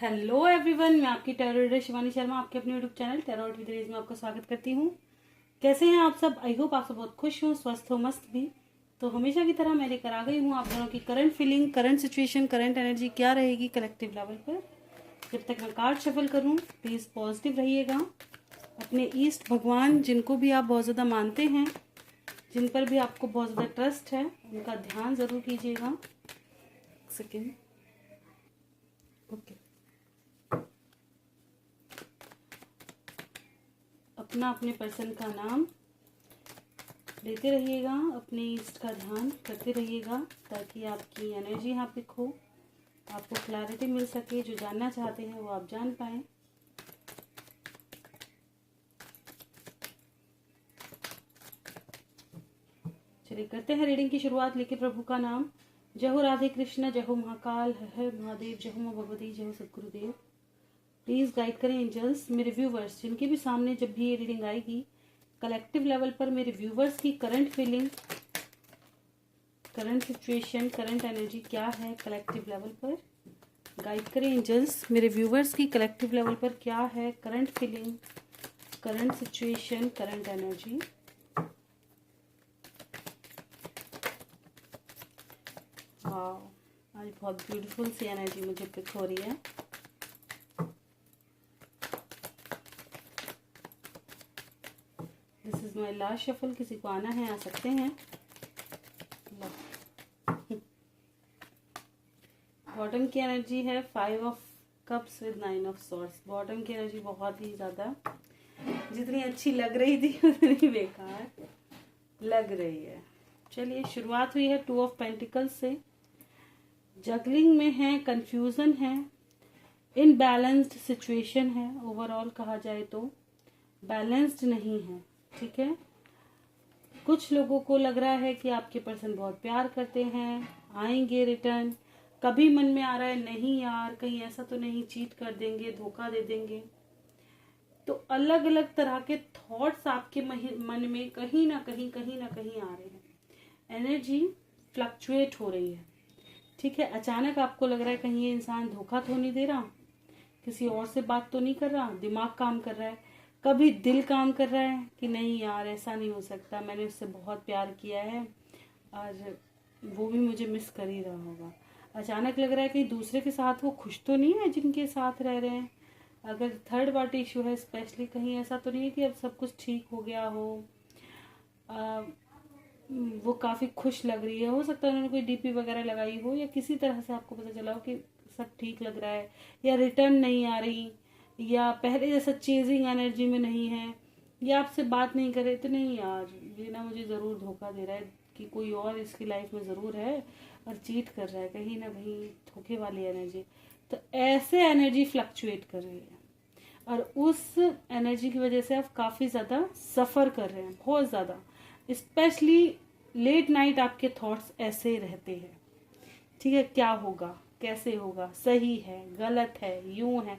Hello everyone, मैं आपकी tarot reader Shivani Sharma आपके अपने यूट्यूब चैनल टैरो विद रेज में आपका स्वागत करती हूँ। कैसे हैं आप सब? आई होप आप सब बहुत खुश हो, स्वस्थ हो, मस्त भी। तो हमेशा की तरह मैं लेकर आ गई हूँ आप दोनों की current feeling, current situation, current energy क्या रहेगी कलेक्टिव लेवल पर। जब तक मैं कार्ड शफल करूँ प्लीज़ पॉजिटिव रहिएगा। अपने ईस्ट भगवान जिनको भी आप बहुत ज़्यादा मानते हैं, जिन पर भी आपको बहुत ज़्यादा ट्रस्ट है, उनका ध्यान ज़रूर कीजिएगा। Second, okay. अपने पर्सन का नाम लेते रहिएगा, अपने ईस्ट का ध्यान करते रहिएगा ताकि आपकी एनर्जी यहाँ पे खो, आपको क्लैरिटी मिल सके। जो जानना चाहते हैं वो आप जान पाएं। चलिए करते हैं रीडिंग की शुरुआत। लेके प्रभु का नाम। जय हो राधे कृष्ण, जय हो महाकाल, हर हर महादेव, जय हो मां भगवती, जय हो सदगुरुदेव। प्लीज गाइड करें एंजल्स मेरे व्यूवर्स जिनके भी सामने जब भी ये रीडिंग आएगी कलेक्टिव लेवल पर मेरे व्यूवर्स की current feeling, current situation, current energy क्या है कलेक्टिव लेवल पर। गाइड करें एंजल्स मेरे व्यूवर्स की कलेक्टिव लेवल पर क्या है current feeling, current situation, current energy. आज बहुत ब्यूटीफुल सी एनर्जी मुझे पिक हो रही है। This is my last shuffle. किसी को आना है आ सकते हैं। बॉटम की एनर्जी है 5 of cups with 9 of swords. Bottom की एनर्जी बहुत ही ज्यादा, जितनी अच्छी लग रही थी उतनी बेकार लग रही है। चलिए शुरुआत हुई है 2 ऑफ पेंटिकल्स से। जगलिंग में है, कंफ्यूजन है, इनबैलेंस्ड सिचुएशन है। ओवरऑल कहा जाए तो बैलेंस्ड नहीं है, ठीक है। कुछ लोगों को लग रहा है कि आपके पर्सन बहुत प्यार करते हैं, आएंगे रिटर्न। कभी मन में आ रहा है नहीं यार कहीं ऐसा तो नहीं चीट कर देंगे, धोखा दे देंगे। तो अलग अलग तरह के थॉट्स आपके मन में कहीं ना कहीं आ रहे हैं। एनर्जी फ्लक्चुएट हो रही है, ठीक है। अचानक आपको लग रहा है कहीं ये इंसान धोखा तो नहीं दे रहा, किसी और से बात तो नहीं कर रहा। दिमाग काम कर रहा है, कभी दिल काम कर रहा है कि नहीं यार ऐसा नहीं हो सकता, मैंने उससे बहुत प्यार किया है और वो भी मुझे मिस कर ही रहा होगा। अचानक लग रहा है कि दूसरे के साथ वो खुश तो नहीं है जिनके साथ रह रहे हैं। अगर थर्ड पार्टी इशू है स्पेशली, कहीं ऐसा तो नहीं है कि अब सब कुछ ठीक हो गया हो। वो काफ़ी खुश लग रही है, हो सकता है उन्होंने कोई डीपी वगैरह लगाई हो या किसी तरह से आपको पता चला हो कि सब ठीक लग रहा है, या रिटर्न नहीं आ रही, या पहले जैसा चेजिंग एनर्जी में नहीं है, या आपसे बात नहीं करे तो नहीं यार ये ना मुझे ज़रूर धोखा दे रहा है, कि कोई और इसकी लाइफ में ज़रूर है और चीट कर रहा है, कहीं ना कहीं धोखे वाली एनर्जी। तो ऐसे एनर्जी फ्लक्चुएट कर रही है और उस एनर्जी की वजह से आप काफ़ी ज़्यादा सफ़र कर रहे हैं, बहुत ज़्यादा। स्पेशली लेट नाइट आपके थॉट्स ऐसे रहते हैं, ठीक है। क्या होगा, कैसे होगा, सही है, गलत है, यूं है,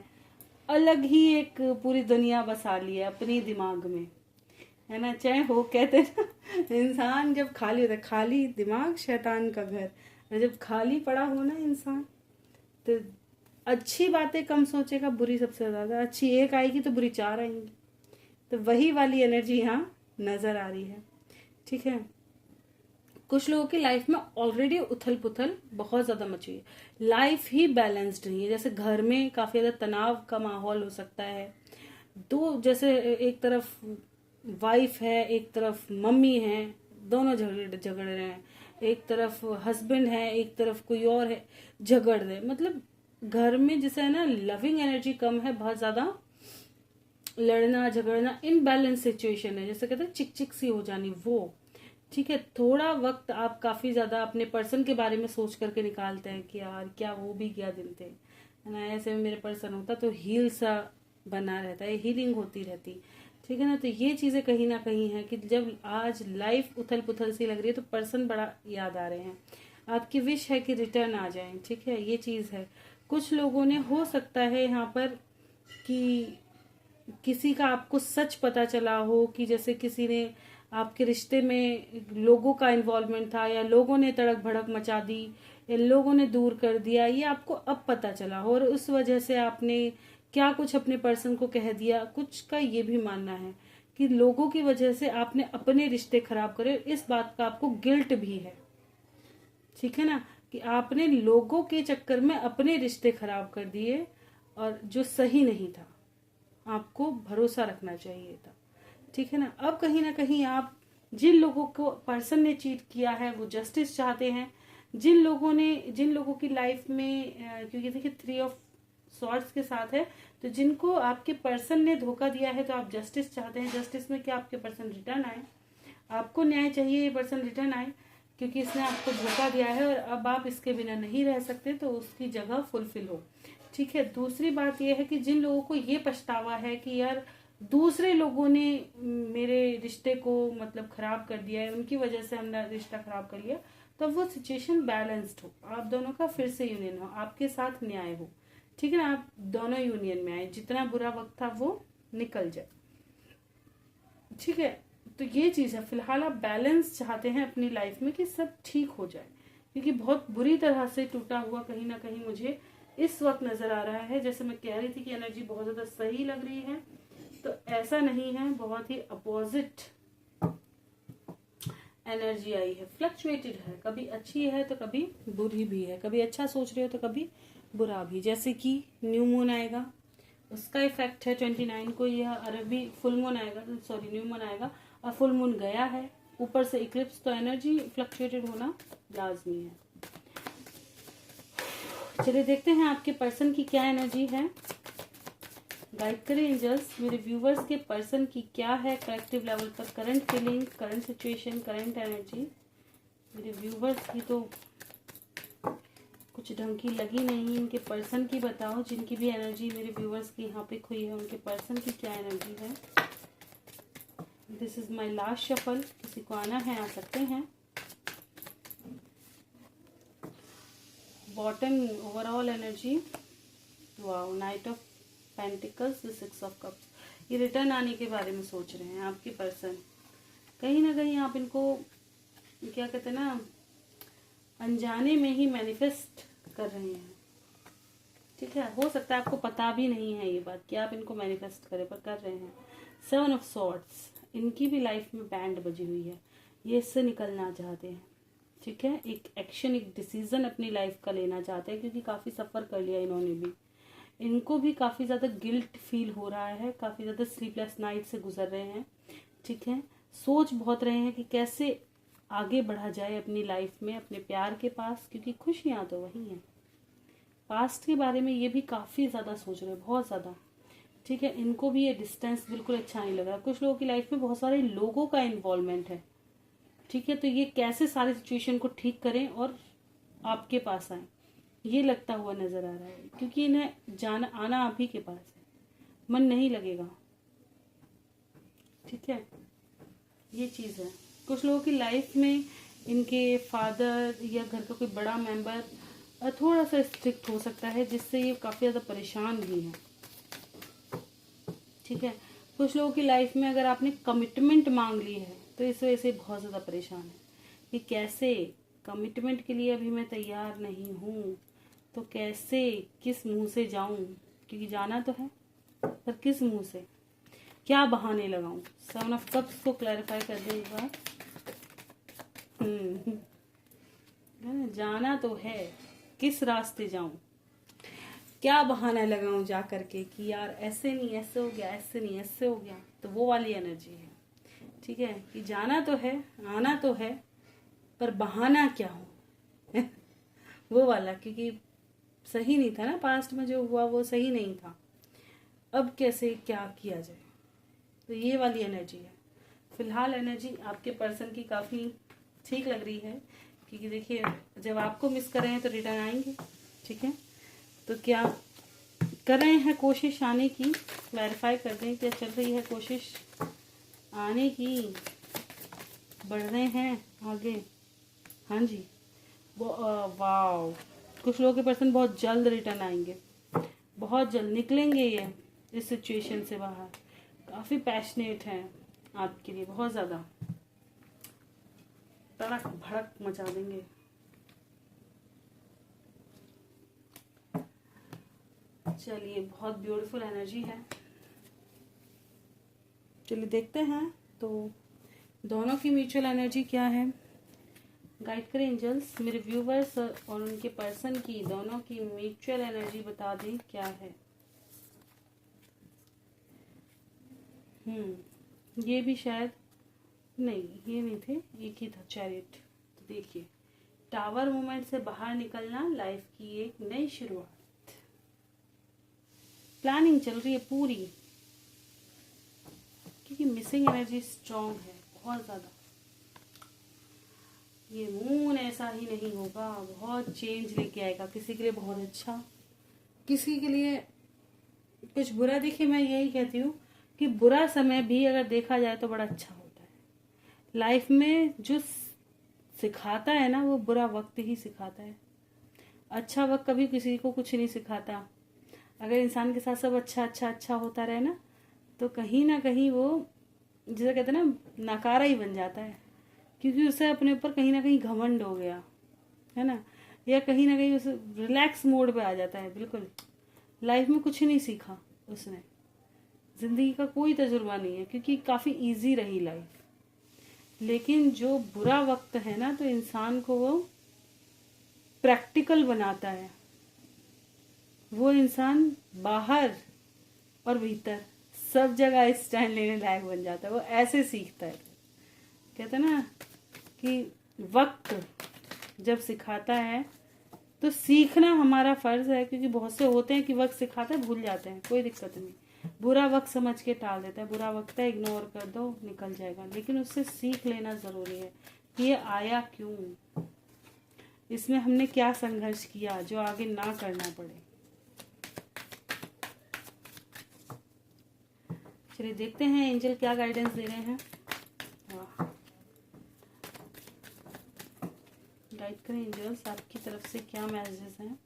अलग ही एक पूरी दुनिया बसा ली है अपनी दिमाग में, है ना। चाहे हो कहते ना इंसान जब खाली होता है, खाली दिमाग शैतान का घर। जब खाली पड़ा हो ना इंसान तो अच्छी बातें कम सोचेगा, बुरी सबसे ज्यादा। अच्छी एक आएगी तो बुरी 4 आएंगी। तो वही वाली एनर्जी यहाँ नजर आ रही है, ठीक है। कुछ लोगों की लाइफ में ऑलरेडी उथल पुथल बहुत ज्यादा मची है, लाइफ ही बैलेंस्ड नहीं है। जैसे घर में काफी ज्यादा तनाव का माहौल हो सकता है। जैसे एक तरफ वाइफ है, एक तरफ मम्मी है, दोनों झगड़ रहे हैं। एक तरफ हस्बैंड है, एक तरफ कोई और है, झगड़ रहे। मतलब घर में जैसे है ना लविंग एनर्जी कम है, बहुत ज्यादा लड़ना झगड़ना, इनबैलेंस सिचुएशन है। जैसे कहते हैं चिक चिक सी हो जानी, वो ठीक है। थोड़ा वक्त आप काफी ज्यादा अपने पर्सन के बारे में सोच करके निकालते हैं कि यार क्या वो भी क्या दिन थे, है ना। ऐसे में मेरे पर्सन होता तो हील सा बना रहता है, हीलिंग होती रहती, ठीक है ना। तो ये चीजें कहीं ना कहीं है कि जब आज लाइफ उथल पुथल सी लग रही है तो पर्सन बड़ा याद आ रहे हैं। आपकी विश है कि रिटर्न आ जाए, ठीक है। ये चीज है। कुछ लोगों ने हो सकता है यहाँ पर कि किसी का आपको सच पता चला हो, कि जैसे किसी ने आपके रिश्ते में लोगों का इन्वॉल्वमेंट था, या लोगों ने तड़क भड़क मचा दी, इन लोगों ने दूर कर दिया, ये आपको अब पता चला और उस वजह से आपने क्या कुछ अपने पर्सन को कह दिया। कुछ का ये भी मानना है कि लोगों की वजह से आपने अपने रिश्ते खराब करे, इस बात का आपको गिल्ट भी है, ठीक है ना, कि आपने लोगों के चक्कर में अपने रिश्ते खराब कर दिए और जो सही नहीं था, आपको भरोसा रखना चाहिए था, ठीक है ना। अब कहीं ना कहीं आप जिन लोगों को पर्सन ने चीट किया है वो जस्टिस चाहते हैं। जिन लोगों की लाइफ में क्योंकि देखिए 3 ऑफ सॉर्ड्स के साथ है, तो जिनको आपके पर्सन ने धोखा दिया है तो आप जस्टिस चाहते हैं। जस्टिस में क्या आपके पर्सन रिटर्न आए, आपको न्याय चाहिए, ये पर्सन रिटर्न आए क्योंकि इसने आपको धोखा दिया है और अब आप इसके बिना नहीं रह सकते, तो उसकी जगह फुलफिल हो, ठीक है। दूसरी बात यह है कि जिन लोगों को ये पछतावा है कि यार दूसरे लोगों ने मेरे रिश्ते को मतलब खराब कर दिया है, उनकी वजह से हमने रिश्ता खराब कर लिया, तब वो सिचुएशन बैलेंस्ड हो, आप दोनों का फिर से यूनियन हो, आपके साथ न्याय हो, ठीक है ना, आप दोनों यूनियन में आए, जितना बुरा वक्त था वो निकल जाए, ठीक है। तो ये चीज है, फिलहाल आप बैलेंस चाहते हैं अपनी लाइफ में कि सब ठीक हो जाए, क्योंकि बहुत बुरी तरह से टूटा हुआ कहीं ना कहीं मुझे इस वक्त नजर आ रहा है। जैसे मैं कह रही थी कि एनर्जी बहुत ज्यादा सही लग रही है, तो ऐसा नहीं है, बहुत ही अपोजिट एनर्जी आई है, फ्लक्चुएटेड है, कभी अच्छी है तो कभी बुरी भी है, कभी अच्छा सोच रहे हो तो कभी बुरा भी। जैसे कि न्यू मून आएगा, उसका इफेक्ट है 29 को, यह अरबी फुल मून आएगा, सॉरी न्यू मून आएगा और फुल मून गया है, ऊपर से इक्लिप्स, तो एनर्जी फ्लक्चुएटेड होना लाजमी है। चलिए देखते हैं आपके पर्सन की क्या एनर्जी है। गाइड करें एंजल्स, मेरे व्यूवर्स के पर्सन की क्या है कलेक्टिव लेवल पर current feeling, current situation, current energy. मेरे व्यूवर्स की तो कुछ ढंग की लगी नहीं, इनके पर्सन की बताओ, जिनकी भी एनर्जी मेरे व्यूवर्स की यहाँ पिक हुई है उनके पर्सन की क्या एनर्जी है। This is my last shuffle, किसी को आना है आ सकते हैं। Bottom overall energy, wow, night of pentacles, the 6 of cups, ये रिटर्न आने के बारे में सोच रहे हैं आपके पर्सन। कहीं ना कहीं आप इनको क्या कहते हैं ना, अनजाने में ही मैनिफेस्ट कर रहे हैं, ठीक है। हो सकता है आपको पता भी नहीं है ये बात कि आप इनको मैनिफेस्ट करें, पर कर रहे हैं। 7 ऑफ सॉर्ड्स, इनकी भी लाइफ में बैंड बजी हुई है, ये इससे निकलना चाहते हैं, ठीक है। एक एक्शन, एक डिसीजन अपनी लाइफ का लेना चाहते हैं, क्योंकि काफी सफर कर लिया इन्होंने भी, इनको भी काफी ज्यादा गिल्ट फील हो रहा है, काफी ज्यादा स्लीपलेस नाइट से गुजर रहे हैं, ठीक है। सोच बहुत रहे हैं कि कैसे आगे बढ़ा जाए अपनी लाइफ में, अपने प्यार के पास, क्योंकि खुशियां तो वही हैं। पास्ट के बारे में ये भी काफी ज्यादा सोच रहे हैं, बहुत ज्यादा, ठीक है। इनको भी ये डिस्टेंस बिल्कुल अच्छा नहीं लग रहा। कुछ लोगों की लाइफ में बहुत सारे लोगों का इन्वॉल्वमेंट है, ठीक है, तो ये कैसे सारी सिचुएशन को ठीक करें और आपके पास आए, ये लगता हुआ नजर आ रहा है, क्योंकि इन्हें जाना आना आप ही के पास है, मन नहीं लगेगा, ठीक है, ये चीज है। कुछ लोगों की लाइफ में इनके फादर या घर का कोई बड़ा मेंबर थोड़ा सा स्ट्रिक्ट हो सकता है, जिससे ये काफी ज्यादा परेशान भी है, ठीक है। कुछ लोगों की लाइफ में अगर आपने कमिटमेंट मांग ली है तो इस वजह से बहुत ज्यादा परेशान है कि कैसे कमिटमेंट के लिए अभी मैं तैयार नहीं हूँ, तो कैसे, किस मुंह से जाऊं, क्योंकि जाना तो है, पर किस मुंह से, क्या बहाने लगाऊं। 7 ऑफ कप्स को क्लैरिफाई कर दें एक बार। जाना तो है, किस रास्ते जाऊं, क्या बहाना लगाऊं जा करके कि यार ऐसे नहीं ऐसे हो गया, ऐसे नहीं ऐसे हो गया, तो वो वाली एनर्जी है, ठीक है, कि जाना तो है, आना तो है, पर बहाना क्या हो वो वाला, क्योंकि सही नहीं था ना, पास्ट में जो हुआ वो सही नहीं था, अब कैसे क्या किया जाए, तो ये वाली एनर्जी है। फिलहाल एनर्जी आपके पर्सन की काफी ठीक लग रही है, क्योंकि देखिए जब आपको मिस कर रहे हैं तो रिटर्न आएंगे, ठीक है। तो क्या कर रहे हैं कोशिश आने की, क्लैरिफाई कर दें, क्या चल रही है कोशिश आने की, बढ़ रहे हैं आगे, हाँ जी, वो वाओ, कुछ लोगों के पर्सन बहुत जल्द रिटर्न आएंगे, बहुत जल्द निकलेंगे ये इस सिचुएशन से बाहर, काफी पैशनेट हैं आपके लिए, बहुत ज्यादा तड़क भड़क मचा देंगे। चलिए, बहुत ब्यूटीफुल एनर्जी है। चलिए देखते हैं तो दोनों की म्यूचुअल एनर्जी क्या है। गाइड करें एंजल्स, मेरे व्यूवर्स और उनके पर्सन की दोनों की म्यूचुअल एनर्जी बता दें क्या है। ये भी शायद नहीं, ये नहीं थे, एक ही था चैरिट। तो देखिए, टावर मूवमेंट से बाहर निकलना, लाइफ की एक नई शुरुआत, प्लानिंग चल रही है पूरी, क्योंकि मिसिंग एनर्जी स्ट्रॉन्ग है बहुत ज्यादा। ये मून ऐसा ही नहीं होगा, बहुत चेंज लेके आएगा, किसी के लिए बहुत अच्छा, किसी के लिए कुछ बुरा। देखिए, मैं यही कहती हूँ कि बुरा समय भी अगर देखा जाए तो बड़ा अच्छा होता है। लाइफ में जो सिखाता है ना, वो बुरा वक्त ही सिखाता है। अच्छा वक्त कभी किसी को कुछ नहीं सिखाता। अगर इंसान के साथ सब अच्छा अच्छा अच्छा होता रहे ना, तो कहीं ना कहीं वो, जैसे कहते हैं ना, नकारा ही बन जाता है, क्योंकि उसे अपने ऊपर कहीं ना कहीं घमंड हो गया है ना, या कहीं ना कहीं उसे रिलैक्स मोड पे आ जाता है। बिल्कुल लाइफ में कुछ नहीं सीखा उसने, जिंदगी का कोई तजुर्बा नहीं है, क्योंकि काफी इजी रही लाइफ। लेकिन जो बुरा वक्त है ना, तो इंसान को वो प्रैक्टिकल बनाता है। वो इंसान बाहर और भीतर सब जगह स्टैंड लेने लायक बन जाता है। वो ऐसे सीखता है। कहते हैं ना कि वक्त जब सिखाता है तो सीखना हमारा फर्ज है, क्योंकि बहुत से होते हैं कि वक्त सिखाता है, भूल जाते हैं, कोई दिक्कत नहीं, बुरा वक्त समझ के टाल देता है, बुरा वक्त है इग्नोर कर दो, निकल जाएगा। लेकिन उससे सीख लेना जरूरी है कि ये आया क्यों, इसमें हमने क्या संघर्ष किया जो आगे ना करना पड़े। चलिए देखते हैं एंजल क्या गाइडेंस दे रहे हैं। गाइड करें एंजल्स, आपकी तरफ से क्या मैसेजेस हैं।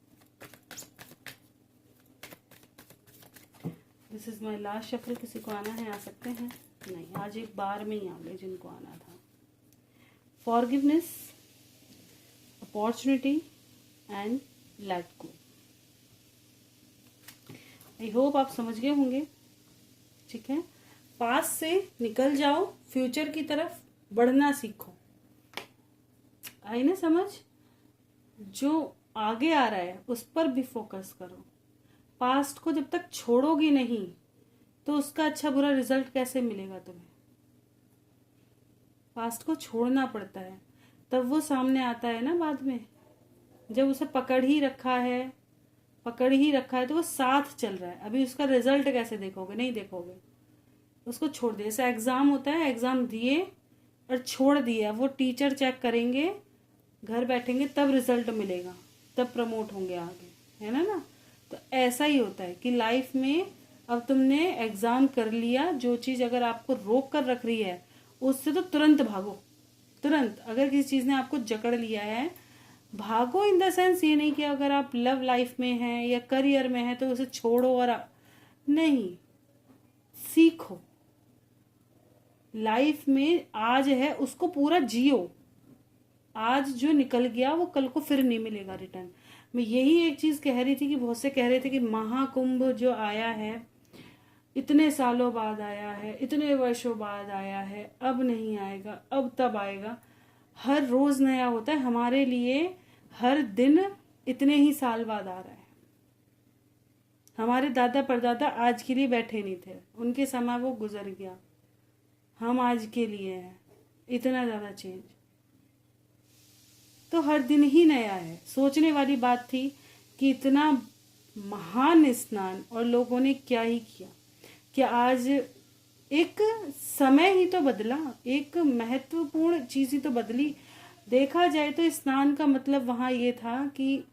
This is my last shuffle. किसी को आना है आ सकते हैं, नहीं आज एक बार में ही आ गए जिनको आना था। Forgiveness, opportunity and let go. I hope आप समझ गए होंगे। ठीक है, पास्ट से निकल जाओ, फ्यूचर की तरफ बढ़ना सीखो। आई ना समझ, जो आगे आ रहा है उस पर भी फोकस करो। पास्ट को जब तक छोड़ोगी नहीं तो उसका अच्छा बुरा रिजल्ट कैसे मिलेगा तुम्हें। पास्ट को छोड़ना पड़ता है, तब वो सामने आता है ना बाद में। जब उसे पकड़ ही रखा है तो वो साथ चल रहा है, अभी उसका रिजल्ट कैसे देखोगे, नहीं देखोगे। उसको छोड़ दिए, जैसे एग्जाम होता है, एग्जाम दिए और छोड़ दिया, वो टीचर चेक करेंगे, घर बैठेंगे, तब रिजल्ट मिलेगा, तब प्रमोट होंगे आगे, है ना। तो ऐसा ही होता है कि लाइफ में अब तुमने एग्जाम कर लिया, जो चीज अगर आपको रोक कर रख रही है उससे तो तुरंत भागो, तुरंत। अगर किसी चीज ने आपको जकड़ लिया है, भागो। इन द सेंस ये नहीं कि अगर आप लव लाइफ में हैं या करियर में हैं तो उसे छोड़ो और नहीं, सीखो। लाइफ में आज है उसको पूरा जियो। आज जो निकल गया वो कल को फिर नहीं मिलेगा रिटर्न। मैं यही एक चीज कह रही थी कि बहुत से कह रहे थे कि महाकुंभ जो आया है इतने सालों बाद आया है, इतने वर्षों बाद आया है, अब नहीं आएगा, अब तब आएगा। हर रोज नया होता है हमारे लिए, हर दिन इतने ही साल बाद आ रहा है। हमारे दादा परदादा आज के लिए बैठे नहीं थे, उनके समय वो गुजर गया, हम आज के लिए हैं। इतना ज्यादा चेंज तो हर दिन ही नया है। सोचने वाली बात थी कि इतना महान स्नान और लोगों ने क्या ही किया कि आज एक समय ही तो बदला, एक महत्वपूर्ण चीज ही तो बदली। देखा जाए तो स्नान का मतलब वहां ये था कि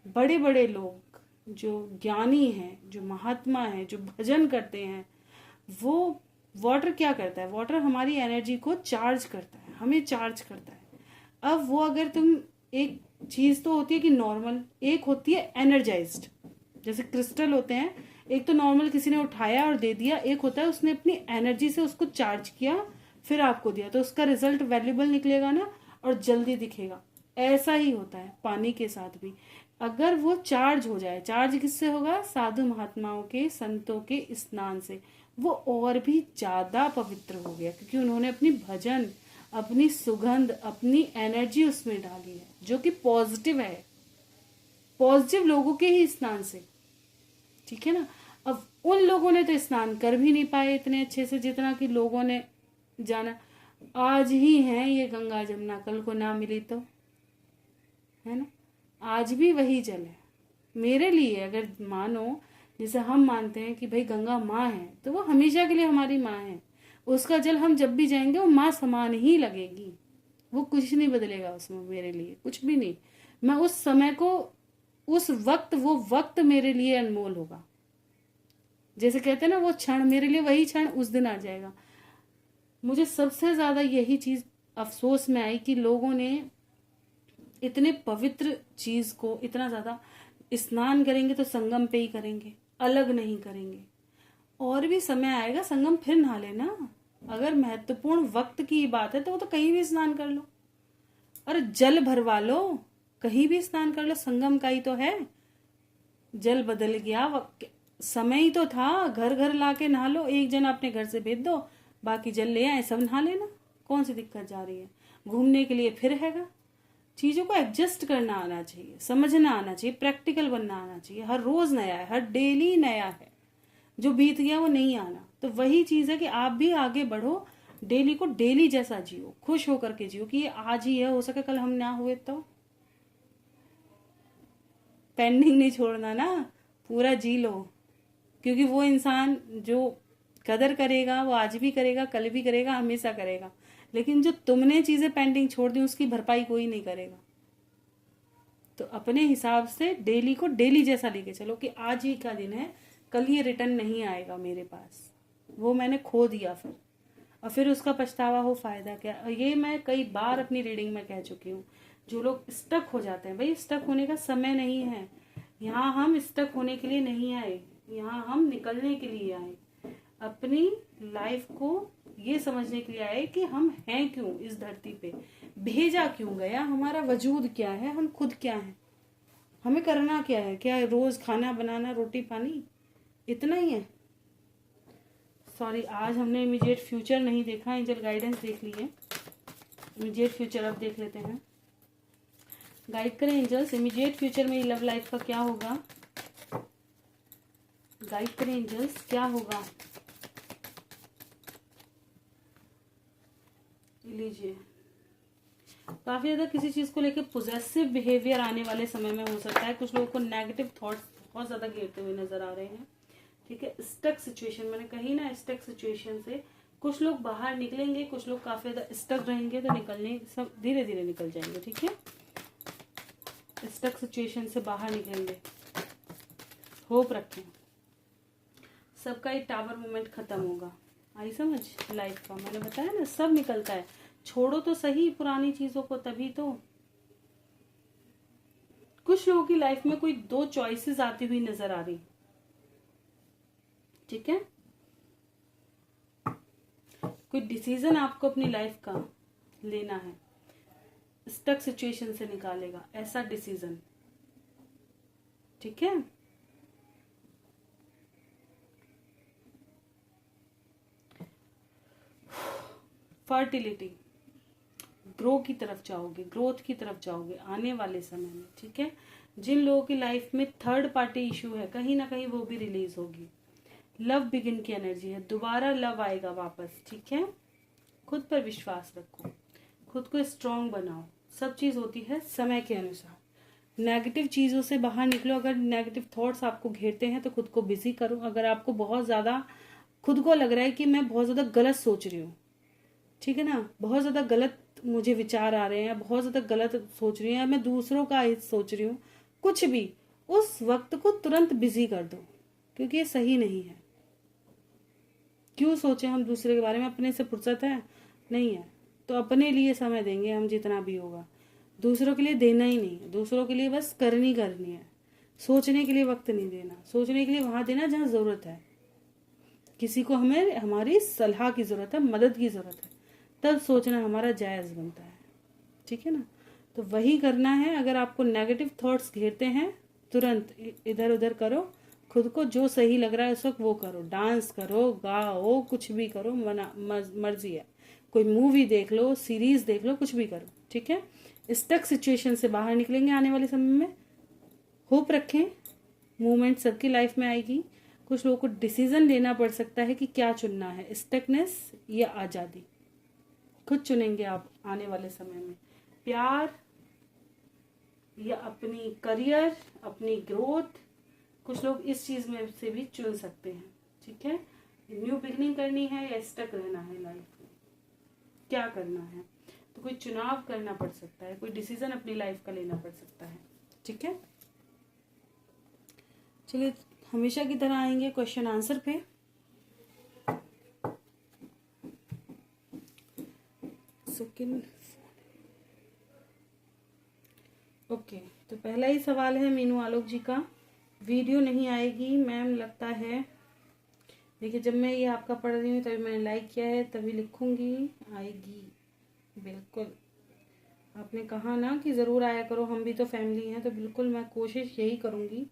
बड़े बड़े लोग जो ज्ञानी हैं, जो महात्मा हैं, जो भजन करते हैं, वो वाटर क्या करता है, वाटर हमारी एनर्जी को चार्ज करता है, हमें चार्ज करता है। अब वो अगर तुम, एक चीज तो होती है कि नॉर्मल, एक होती है एनर्जाइज्ड, जैसे क्रिस्टल होते हैं, एक तो नॉर्मल किसी ने उठाया और दे दिया, एक होता है उसने अपनी एनर्जी से उसको चार्ज किया फिर आपको दिया, तो उसका रिजल्ट वैल्यूबल निकलेगा ना और जल्दी दिखेगा। ऐसा ही होता है पानी के साथ भी। अगर वो चार्ज हो जाए, चार्ज किससे होगा? साधु महात्माओं के, संतों के स्नान से, वो और भी ज्यादा पवित्र हो गया, क्योंकि उन्होंने अपनी भजन, अपनी सुगंध, अपनी एनर्जी उसमें डाली है, जो कि पॉजिटिव है, पॉजिटिव लोगों के ही स्नान से। ठीक है ना। अब उन लोगों ने तो स्नान कर भी नहीं पाए इतने अच्छे से जितना कि लोगों ने जाना। आज ही है ये गंगा जमुना, कल को ना मिली तो, है ना। आज भी वही जल है मेरे लिए। अगर मानो, जैसे हम मानते हैं कि भाई गंगा माँ है, तो वो हमेशा के लिए हमारी माँ है। उसका जल हम जब भी जाएंगे वो माँ समान ही लगेगी, वो कुछ नहीं बदलेगा उसमें, मेरे लिए कुछ भी नहीं। मैं उस समय को, उस वक्त, वो वक्त मेरे लिए अनमोल होगा। जैसे कहते हैं ना, वो क्षण मेरे लिए, वही क्षण उस दिन आ जाएगा। मुझे सबसे ज्यादा यही चीज अफसोस में आई कि लोगों ने इतने पवित्र चीज को इतना ज्यादा, स्नान करेंगे तो संगम पे ही करेंगे, अलग नहीं करेंगे। और भी समय आएगा, संगम फिर नहा लेना। अगर महत्वपूर्ण वक्त की बात है तो वो तो कहीं भी स्नान कर लो, अरे जल भरवा लो, कहीं भी स्नान कर लो, संगम का ही तो है। जल बदल गया, समय ही तो था, घर घर लाके नहा लो, एक जन अपने घर से भेज दो, बाकी जल ले आए, सब नहा लेना, कौन सी दिक्कत जा रही है। घूमने के लिए फिर हैगा। चीजों को एडजस्ट करना आना चाहिए, समझना आना चाहिए, प्रैक्टिकल बनना आना चाहिए। हर रोज नया है, हर डेली नया है, जो बीत गया वो नहीं आना। तो वही चीज है कि आप भी आगे बढ़ो, डेली को डेली जैसा जियो, खुश होकर के जियो कि ये आज ही है, हो सके कल हम ना हुए तो। पेंडिंग नहीं छोड़ना ना, पूरा जी लो, क्योंकि वो इंसान जो कदर करेगा वो आज भी करेगा, कल भी करेगा, हमेशा करेगा। लेकिन जो तुमने चीजें पेंडिंग छोड़ दी उसकी भरपाई कोई नहीं करेगा। तो अपने हिसाब से डेली को डेली जैसा लेके चलो कि आज ही का दिन है, कल ये रिटर्न नहीं आएगा मेरे पास, वो मैंने खो दिया फिर, और फिर उसका पछतावा हो, फायदा क्या। ये मैं कई बार अपनी रीडिंग में कह चुकी हूँ। जो लोग स्टक हो जाते हैं, भाई स्टक होने का समय नहीं है। यहाँ हम स्टक होने के लिए नहीं आए, यहाँ हम निकलने के लिए आए। अपनी लाइफ को ये समझने के लिए आए कि हम हैं क्यों इस धरती पे, भेजा क्यों गया, हमारा वजूद क्या है, हम खुद क्या है, हमें करना क्या है। क्या है? रोज खाना बनाना, रोटी पानी, इतना ही है। सॉरी, आज हमने इमीडिएट फ्यूचर नहीं देखा, एंजल गाइडेंस देख लिए। इमीडिएट फ्यूचर अब देख लेते हैं। गाइड करें एंजल्स, इमीडिएट फ्यूचर में लव लाइफ का क्या होगा। गाइड करें एंजल्स, क्या होगा। लीजिए, काफी ज्यादा किसी चीज को लेकर पोजेसिव बिहेवियर आने वाले समय में हो सकता है। कुछ लोगों को नेगेटिव थॉट्स बहुत ज्यादा घेरते हुए नजर आ रहे हैं। ठीक है, स्टक सिचुएशन, मैंने कही ना, स्टक सिचुएशन से कुछ लोग बाहर निकलेंगे, कुछ लोग काफी ज्यादा स्टक रहेंगे, तो निकलने सब धीरे धीरे निकल जाएंगे। ठीक है, स्टक सिचुएशन से बाहर निकलेंगे, होप रखें। सबका एक टावर मोमेंट खत्म होगा, आई समझ लाइफ का। मैंने बताया ना, सब निकलता है, छोड़ो तो सही पुरानी चीजों को, तभी तो। कुछ लोगों की लाइफ में कोई दो चॉइसेस आती हुई नजर आ रही। ठीक है, कोई डिसीजन आपको अपनी लाइफ का लेना है, स्टक सिचुएशन से निकालेगा ऐसा डिसीजन। ठीक है, फर्टिलिटी, ग्रो की तरफ जाओगे, ग्रोथ की तरफ जाओगे आने वाले समय में। ठीक है, जिन लोगों की लाइफ में थर्ड पार्टी इशू है, कहीं ना कहीं वो भी रिलीज होगी। लव बिगिन की एनर्जी है, दोबारा लव आएगा वापस। ठीक है, खुद पर विश्वास रखो, खुद को स्ट्रांग बनाओ। सब चीज होती है समय के अनुसार। नेगेटिव चीजों से बाहर निकलो। अगर नेगेटिव थॉट्स आपको घेरते हैं तो खुद को बिजी करो। अगर आपको बहुत ज्यादा खुद को लग रहा है कि मैं बहुत ज्यादा गलत सोच रही हूँ, ठीक है ना, बहुत ज्यादा गलत मुझे विचार आ रहे हैं, बहुत ज्यादा गलत सोच रही हूँ, मैं दूसरों का हित सोच रही हूँ, कुछ भी, उस वक्त को तुरंत बिजी कर दो, क्योंकि ये सही नहीं है। क्यों सोचे हम दूसरे के बारे में, अपने से फुर्सत है नहीं है, तो अपने लिए समय देंगे हम जितना भी होगा। दूसरों के लिए देना ही नहीं है, दूसरों के लिए बस करनी है। सोचने के लिए वक्त नहीं देना, सोचने के लिए वहां देना जहाँ जरूरत है। किसी को हमें हमारी सलाह की जरूरत है, मदद की जरूरत है, तब सोचना हमारा जायज बनता है। ठीक है ना, तो वही करना है। अगर आपको नेगेटिव थॉट्स घेरते हैं, तुरंत इधर उधर करो, खुद को जो सही लग रहा है उस वक्त वो करो। डांस करो, गाओ, कुछ भी करो, मर्जी है। कोई मूवी देख लो, सीरीज देख लो, कुछ भी करो, ठीक है। स्टक सिचुएशन से बाहर निकलेंगे आने वाले समय में। होप रखें, मूवमेंट सबकी लाइफ में आएगी। कुछ लोगों को डिसीजन लेना पड़ सकता है कि क्या चुनना है, स्टकनेस या आज़ादी। खुद चुनेंगे आप आने वाले समय में, प्यार या अपनी करियर, अपनी ग्रोथ। कुछ लोग इस चीज में से भी चुन सकते हैं, ठीक है। न्यू बिगनिंग करनी है या स्टक रहना है लाइफ में, क्या करना है। तो कोई चुनाव करना पड़ सकता है, कोई डिसीजन अपनी लाइफ का लेना पड़ सकता है, ठीक है। चलिए हमेशा की तरह आएंगे क्वेश्चन आंसर पे। सेकंड ओके, तो पहला ही सवाल है मीनू आलोक जी का, वीडियो नहीं आएगी मैम लगता है। देखिए जब मैं ये आपका पढ़ रही हूँ तभी मैंने लाइक किया है, तभी लिखूंगी आएगी। बिल्कुल, आपने कहा ना कि ज़रूर आया करो, हम भी तो फैमिली हैं, तो बिल्कुल मैं कोशिश यही करूँगी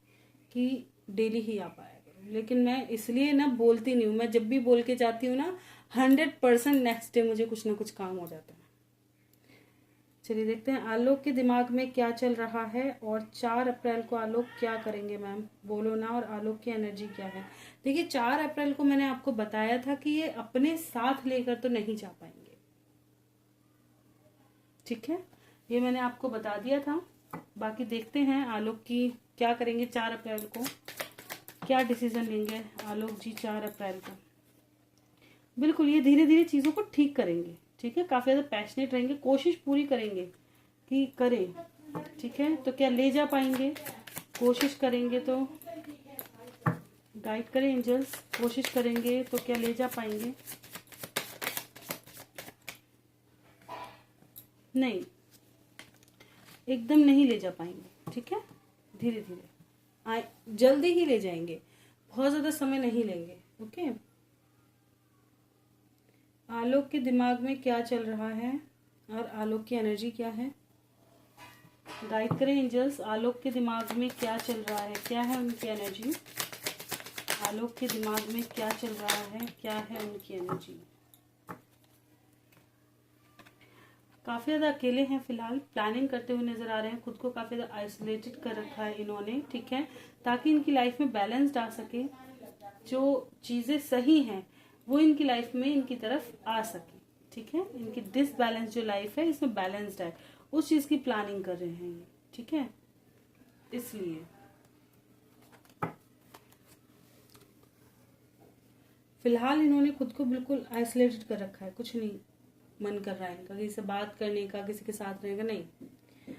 कि डेली ही आ पाया करो। लेकिन मैं इसलिए ना बोलती नहीं हूँ, मैं जब भी बोल के जाती हूँ ना 100% नेक्स्ट डे मुझे कुछ ना कुछ काम हो जाता है। चलिए देखते हैं आलोक के दिमाग में क्या चल रहा है, और 4 अप्रैल को आलोक क्या करेंगे मैम, बोलो ना। और आलोक की एनर्जी क्या है। देखिए 4 अप्रैल को मैंने आपको बताया था कि ये अपने साथ लेकर तो नहीं जा पाएंगे, ठीक है, ये मैंने आपको बता दिया था। बाकी देखते हैं आलोक की क्या करेंगे 4 अप्रैल को, क्या डिसीजन लेंगे आलोक जी 4 अप्रैल को। बिल्कुल ये धीरे धीरे चीज़ों को ठीक करेंगे, ठीक है। काफ़ी ज़्यादा पैशनेट रहेंगे, कोशिश पूरी करेंगे कि करें, ठीक है। तो क्या ले जा पाएंगे, कोशिश करेंगे तो गाइड करें एंजल्स, कोशिश करेंगे तो क्या ले जा पाएंगे। नहीं, एकदम नहीं ले जा पाएंगे, ठीक है। धीरे धीरे आए, जल्दी ही ले जाएंगे, बहुत ज़्यादा समय नहीं लेंगे, ओके। आलोक के दिमाग में क्या चल रहा है और आलोक की एनर्जी क्या है, गाइड करें एंजल्स। आलोक के दिमाग में क्या चल रहा है, क्या है उनकी एनर्जी। आलोक के दिमाग में क्या चल रहा है, क्या है उनकी एनर्जी। काफ़ी ज़्यादा अकेले हैं फिलहाल, प्लानिंग करते हुए नजर आ रहे हैं, खुद को काफ़ी ज़्यादा आइसोलेटेड कर रखा है इन्होंने, ठीक है, ताकि इनकी लाइफ में बैलेंस आ सके। जो चीज़ें सही हैं वो इनकी लाइफ में इनकी तरफ आ सके, ठीक है। इनकी डिसबैलेंस जो लाइफ है इसमें बैलेंस्ड है, उस चीज़ की प्लानिंग कर रहे हैं ये, ठीक है। इसलिए फिलहाल इन्होंने खुद को बिल्कुल आइसोलेटेड कर रखा है, कुछ नहीं मन कर रहा है इनका किसी से बात करने का, किसी के साथ रहने का नहीं।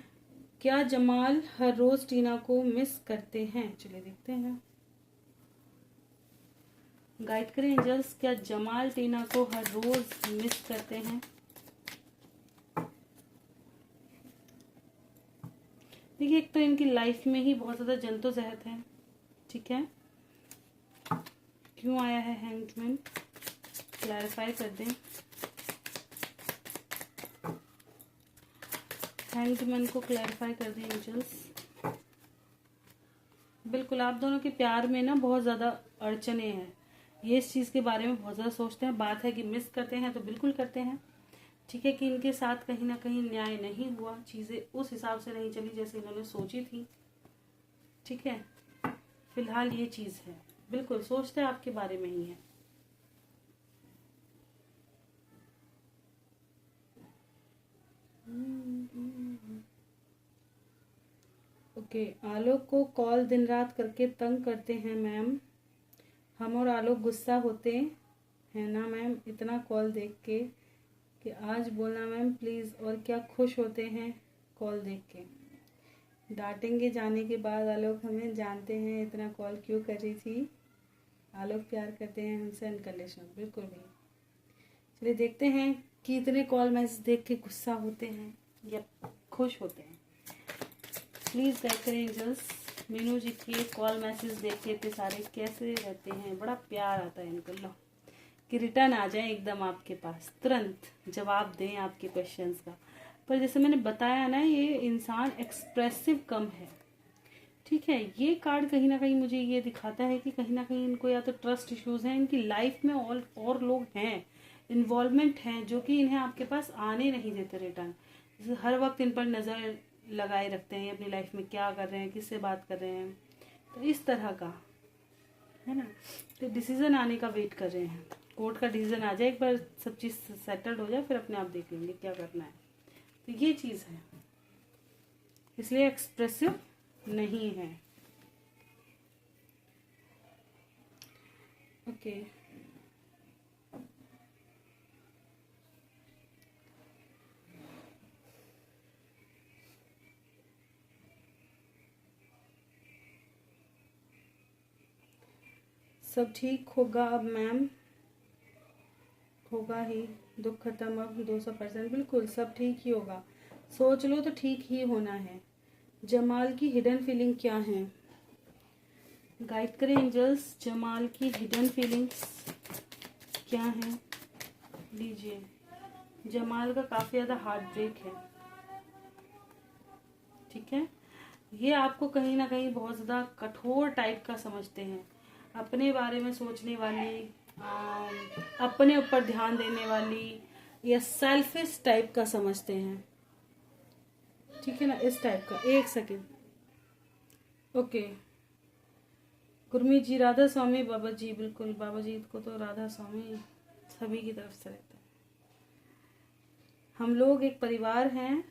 क्या जमाल हर रोज टीना को मिस करते हैं, चलिए देखते हैं, गाइड करें एंजल्स। क्या जमाल टीना को हर रोज मिस करते हैं। देखिए एक तो इनकी लाइफ में ही बहुत ज्यादा जद्दोजहद है, ठीक है। क्यों आया है हैंगमैन, क्लैरिफाई कर दें। हैंगमैन को क्लैरिफाई कर दें एंजल्स। बिल्कुल आप दोनों के प्यार में ना बहुत ज़्यादा अड़चने हैं, ये इस चीज़ के बारे में बहुत ज़्यादा सोचते हैं। बात है कि मिस करते हैं तो बिल्कुल करते हैं, ठीक है, कि इनके साथ कहीं ना कहीं न्याय नहीं हुआ, चीज़ें उस हिसाब से नहीं चली जैसे इन्होंने सोची थी, ठीक है। फिलहाल ये चीज़ है, बिल्कुल सोचते हैं आपके बारे में ही है। ओके, आलोक को कॉल दिन रात करके तंग करते हैं मैम, हम और आलोक गुस्सा होते हैं ना मैम इतना कॉल देख के कि आज बोलना मैम प्लीज़। और क्या खुश होते हैं कॉल देख के, डांटेंगे जाने के बाद आलोक हमें जानते हैं इतना कॉल क्यों कर रही थी। आलोक प्यार करते हैं हमसे अनकंडीशनल, बिल्कुल भी। चलिए देखते हैं कि इतने कॉल मैसेज देख के गुस्सा होते हैं या खुश होते हैं। प्लीज़ गाइड करें एंजल्स, मीनू जी के कॉल मैसेज देख के इतने सारे कैसे रहते हैं, बड़ा प्यार आता है इनको। लो कि रिटर्न आ जाए एकदम आपके पास, तुरंत जवाब दें आपके क्वेश्चंस का। पर जैसे मैंने बताया ना, ये इंसान एक्सप्रेसिव कम है, ठीक है। ये कार्ड कहीं ना कहीं मुझे ये दिखाता है कि कहीं ना कहीं इनको या तो ट्रस्ट इश्यूज हैं, इनकी लाइफ में और लोग हैं, इन्वॉल्वमेंट हैं, जो कि इन्हें आपके पास आने नहीं देते रिटर्न। हर वक्त इन पर नज़र लगाए रखते हैं, अपनी लाइफ में क्या कर रहे हैं, किससे बात कर रहे हैं, तो इस तरह का है ना। तो डिसीजन आने का वेट कर रहे हैं, कोर्ट का डिसीजन आ जाए, एक बार सब चीज़ सेटल्ड हो जाए, फिर अपने आप देख लेंगे क्या करना है। तो ये चीज़ है, इसलिए एक्सप्रेसिव नहीं है। ओके, सब ठीक होगा अब मैम, होगा ही, दुख खत्म अब 200%, बिल्कुल सब ठीक ही होगा। सोच लो तो ठीक ही होना है। जमाल की हिडन फीलिंग क्या है, गाइड करें एंजल्स, जमाल की हिडन फीलिंग्स क्या है, लीजिए। जमाल का काफ़ी ज़्यादा हार्ट ब्रेक है, ठीक है। ये आपको कहीं ना कहीं बहुत ज़्यादा कठोर टाइप का समझते हैं, अपने बारे में सोचने वाली, अपने ऊपर ध्यान देने वाली, या सेल्फिश टाइप का समझते हैं, ठीक है ना, इस टाइप का। एक सेकेंड, ओके। गुरमीत जी, राधा स्वामी बाबा जी, बिल्कुल बाबा जी को तो राधा स्वामी सभी की तरफ से रहता है। हम लोग एक परिवार हैं,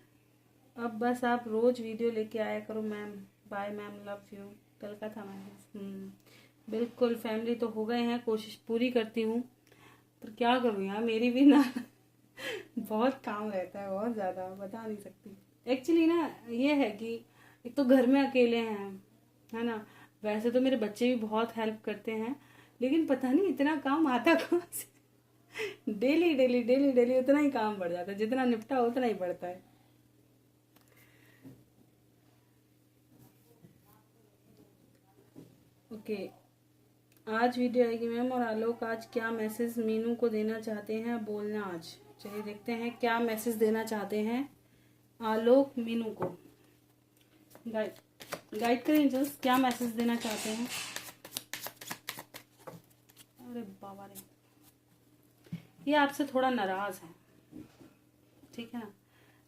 अब बस आप रोज वीडियो लेके आया करो ma'am. Bye ma'am, love you. कल का था मैम। बिल्कुल, फैमिली तो हो गए हैं, कोशिश पूरी करती हूँ, पर क्या करूँ यार, मेरी भी ना बहुत काम रहता है, बहुत ज़्यादा, बता नहीं सकती। एक्चुअली ना ये है कि एक तो घर में अकेले हैं, है ना। वैसे तो मेरे बच्चे भी बहुत हेल्प करते हैं, लेकिन पता नहीं इतना काम आता कहाँ से। डेली डेली डेली डेली उतना ही काम बढ़ जाता है, जितना निपटा उतना ही बढ़ता है। ओके, आज वीडियो आएगी मैम। और आलोक, आज क्या मैसेज मीनू को देना चाहते हैं, बोलना आज। चलिए देखते हैं क्या मैसेज देना चाहते हैं आलोक मीनू को। गाइड करें जस्ट, क्या मैसेज देना चाहते हैं। अरे बाबा रे, ये आपसे थोड़ा नाराज है, ठीक है ना।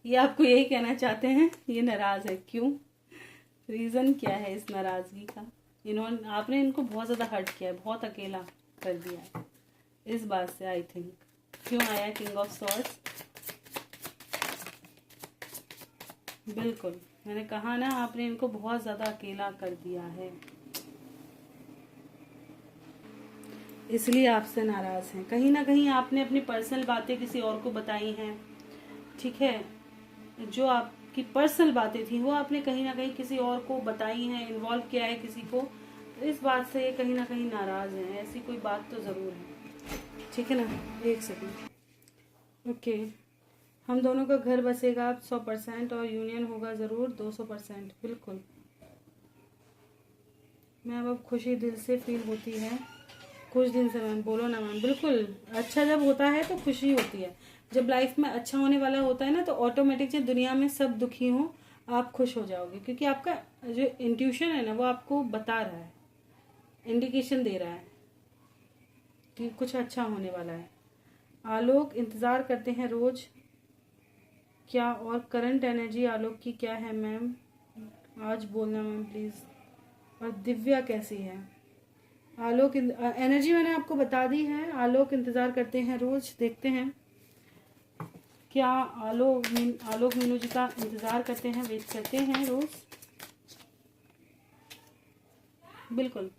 ये आपको यही कहना चाहते हैं, ये नाराज है। क्यों, रीजन क्या है इस नाराजगी का। इन्होंने, आपने इनको बहुत ज्यादा हर्ट किया है, बहुत अकेला कर दिया है, इस बात से आई थिंक। क्यों आया किंग ऑफ सॉर्ड्स, बिल्कुल मैंने कहा ना, आपने इनको बहुत ज्यादा अकेला कर दिया है, इसलिए आपसे नाराज हैं। कहीं ना कहीं आपने अपनी पर्सनल बातें किसी और को बताई हैं, ठीक है। जो आपकी पर्सनल बातें थी वो आपने कहीं ना कहीं किसी और को बताई हैं, इन्वॉल्व किया है किसी को, तो इस बात से कहीं ना कहीं नाराज हैं। ऐसी कोई बात तो ज़रूर है, ठीक है ना। एक सेकंड, ओके। हम दोनों का घर बसेगा अब 100%, और यूनियन होगा ज़रूर 200%, बिल्कुल मैम। अब खुशी दिल से फील होती है कुछ दिन से मैम, बोलो ना मैम। बिल्कुल, अच्छा जब होता है तो खुशी होती है, जब लाइफ में अच्छा होने वाला होता है ना, तो ऑटोमेटिक जब दुनिया में सब दुखी हो आप खुश हो जाओगे, क्योंकि आपका जो इंट्यूशन है ना वो आपको बता रहा है, इंडिकेशन दे रहा है कि कुछ अच्छा होने वाला है। आलोक इंतज़ार करते हैं रोज क्या, और करंट एनर्जी आलोक की क्या है मैम, आज बोलना मैम प्लीज़। और दिव्या कैसी है, आलोक एनर्जी मैंने आपको बता दी है। आलोक इंतज़ार करते हैं रोज, देखते हैं क्या आलोक मीनू जी का इंतज़ार करते हैं, वेट करते हैं रोज। बिल्कुल,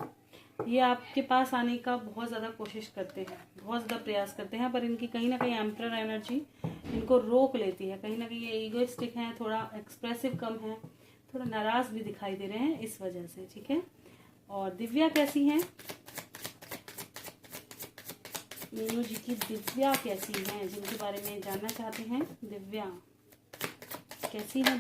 ये आपके पास आने का बहुत ज़्यादा कोशिश करते हैं, बहुत ज़्यादा प्रयास करते हैं, पर इनकी कहीं ना कहीं एम्परर एनर्जी इनको रोक लेती है। कहीं ना कहीं ये ईगोइस्टिक हैं, थोड़ा एक्सप्रेसिव कम है, थोड़ा नाराज़ भी दिखाई दे रहे हैं इस वजह से, ठीक है। और दिव्या कैसी हैं, मीनू जी की दिव्या कैसी हैं, जिनके बारे में जानना चाहते हैं। दिव्या कैसी है,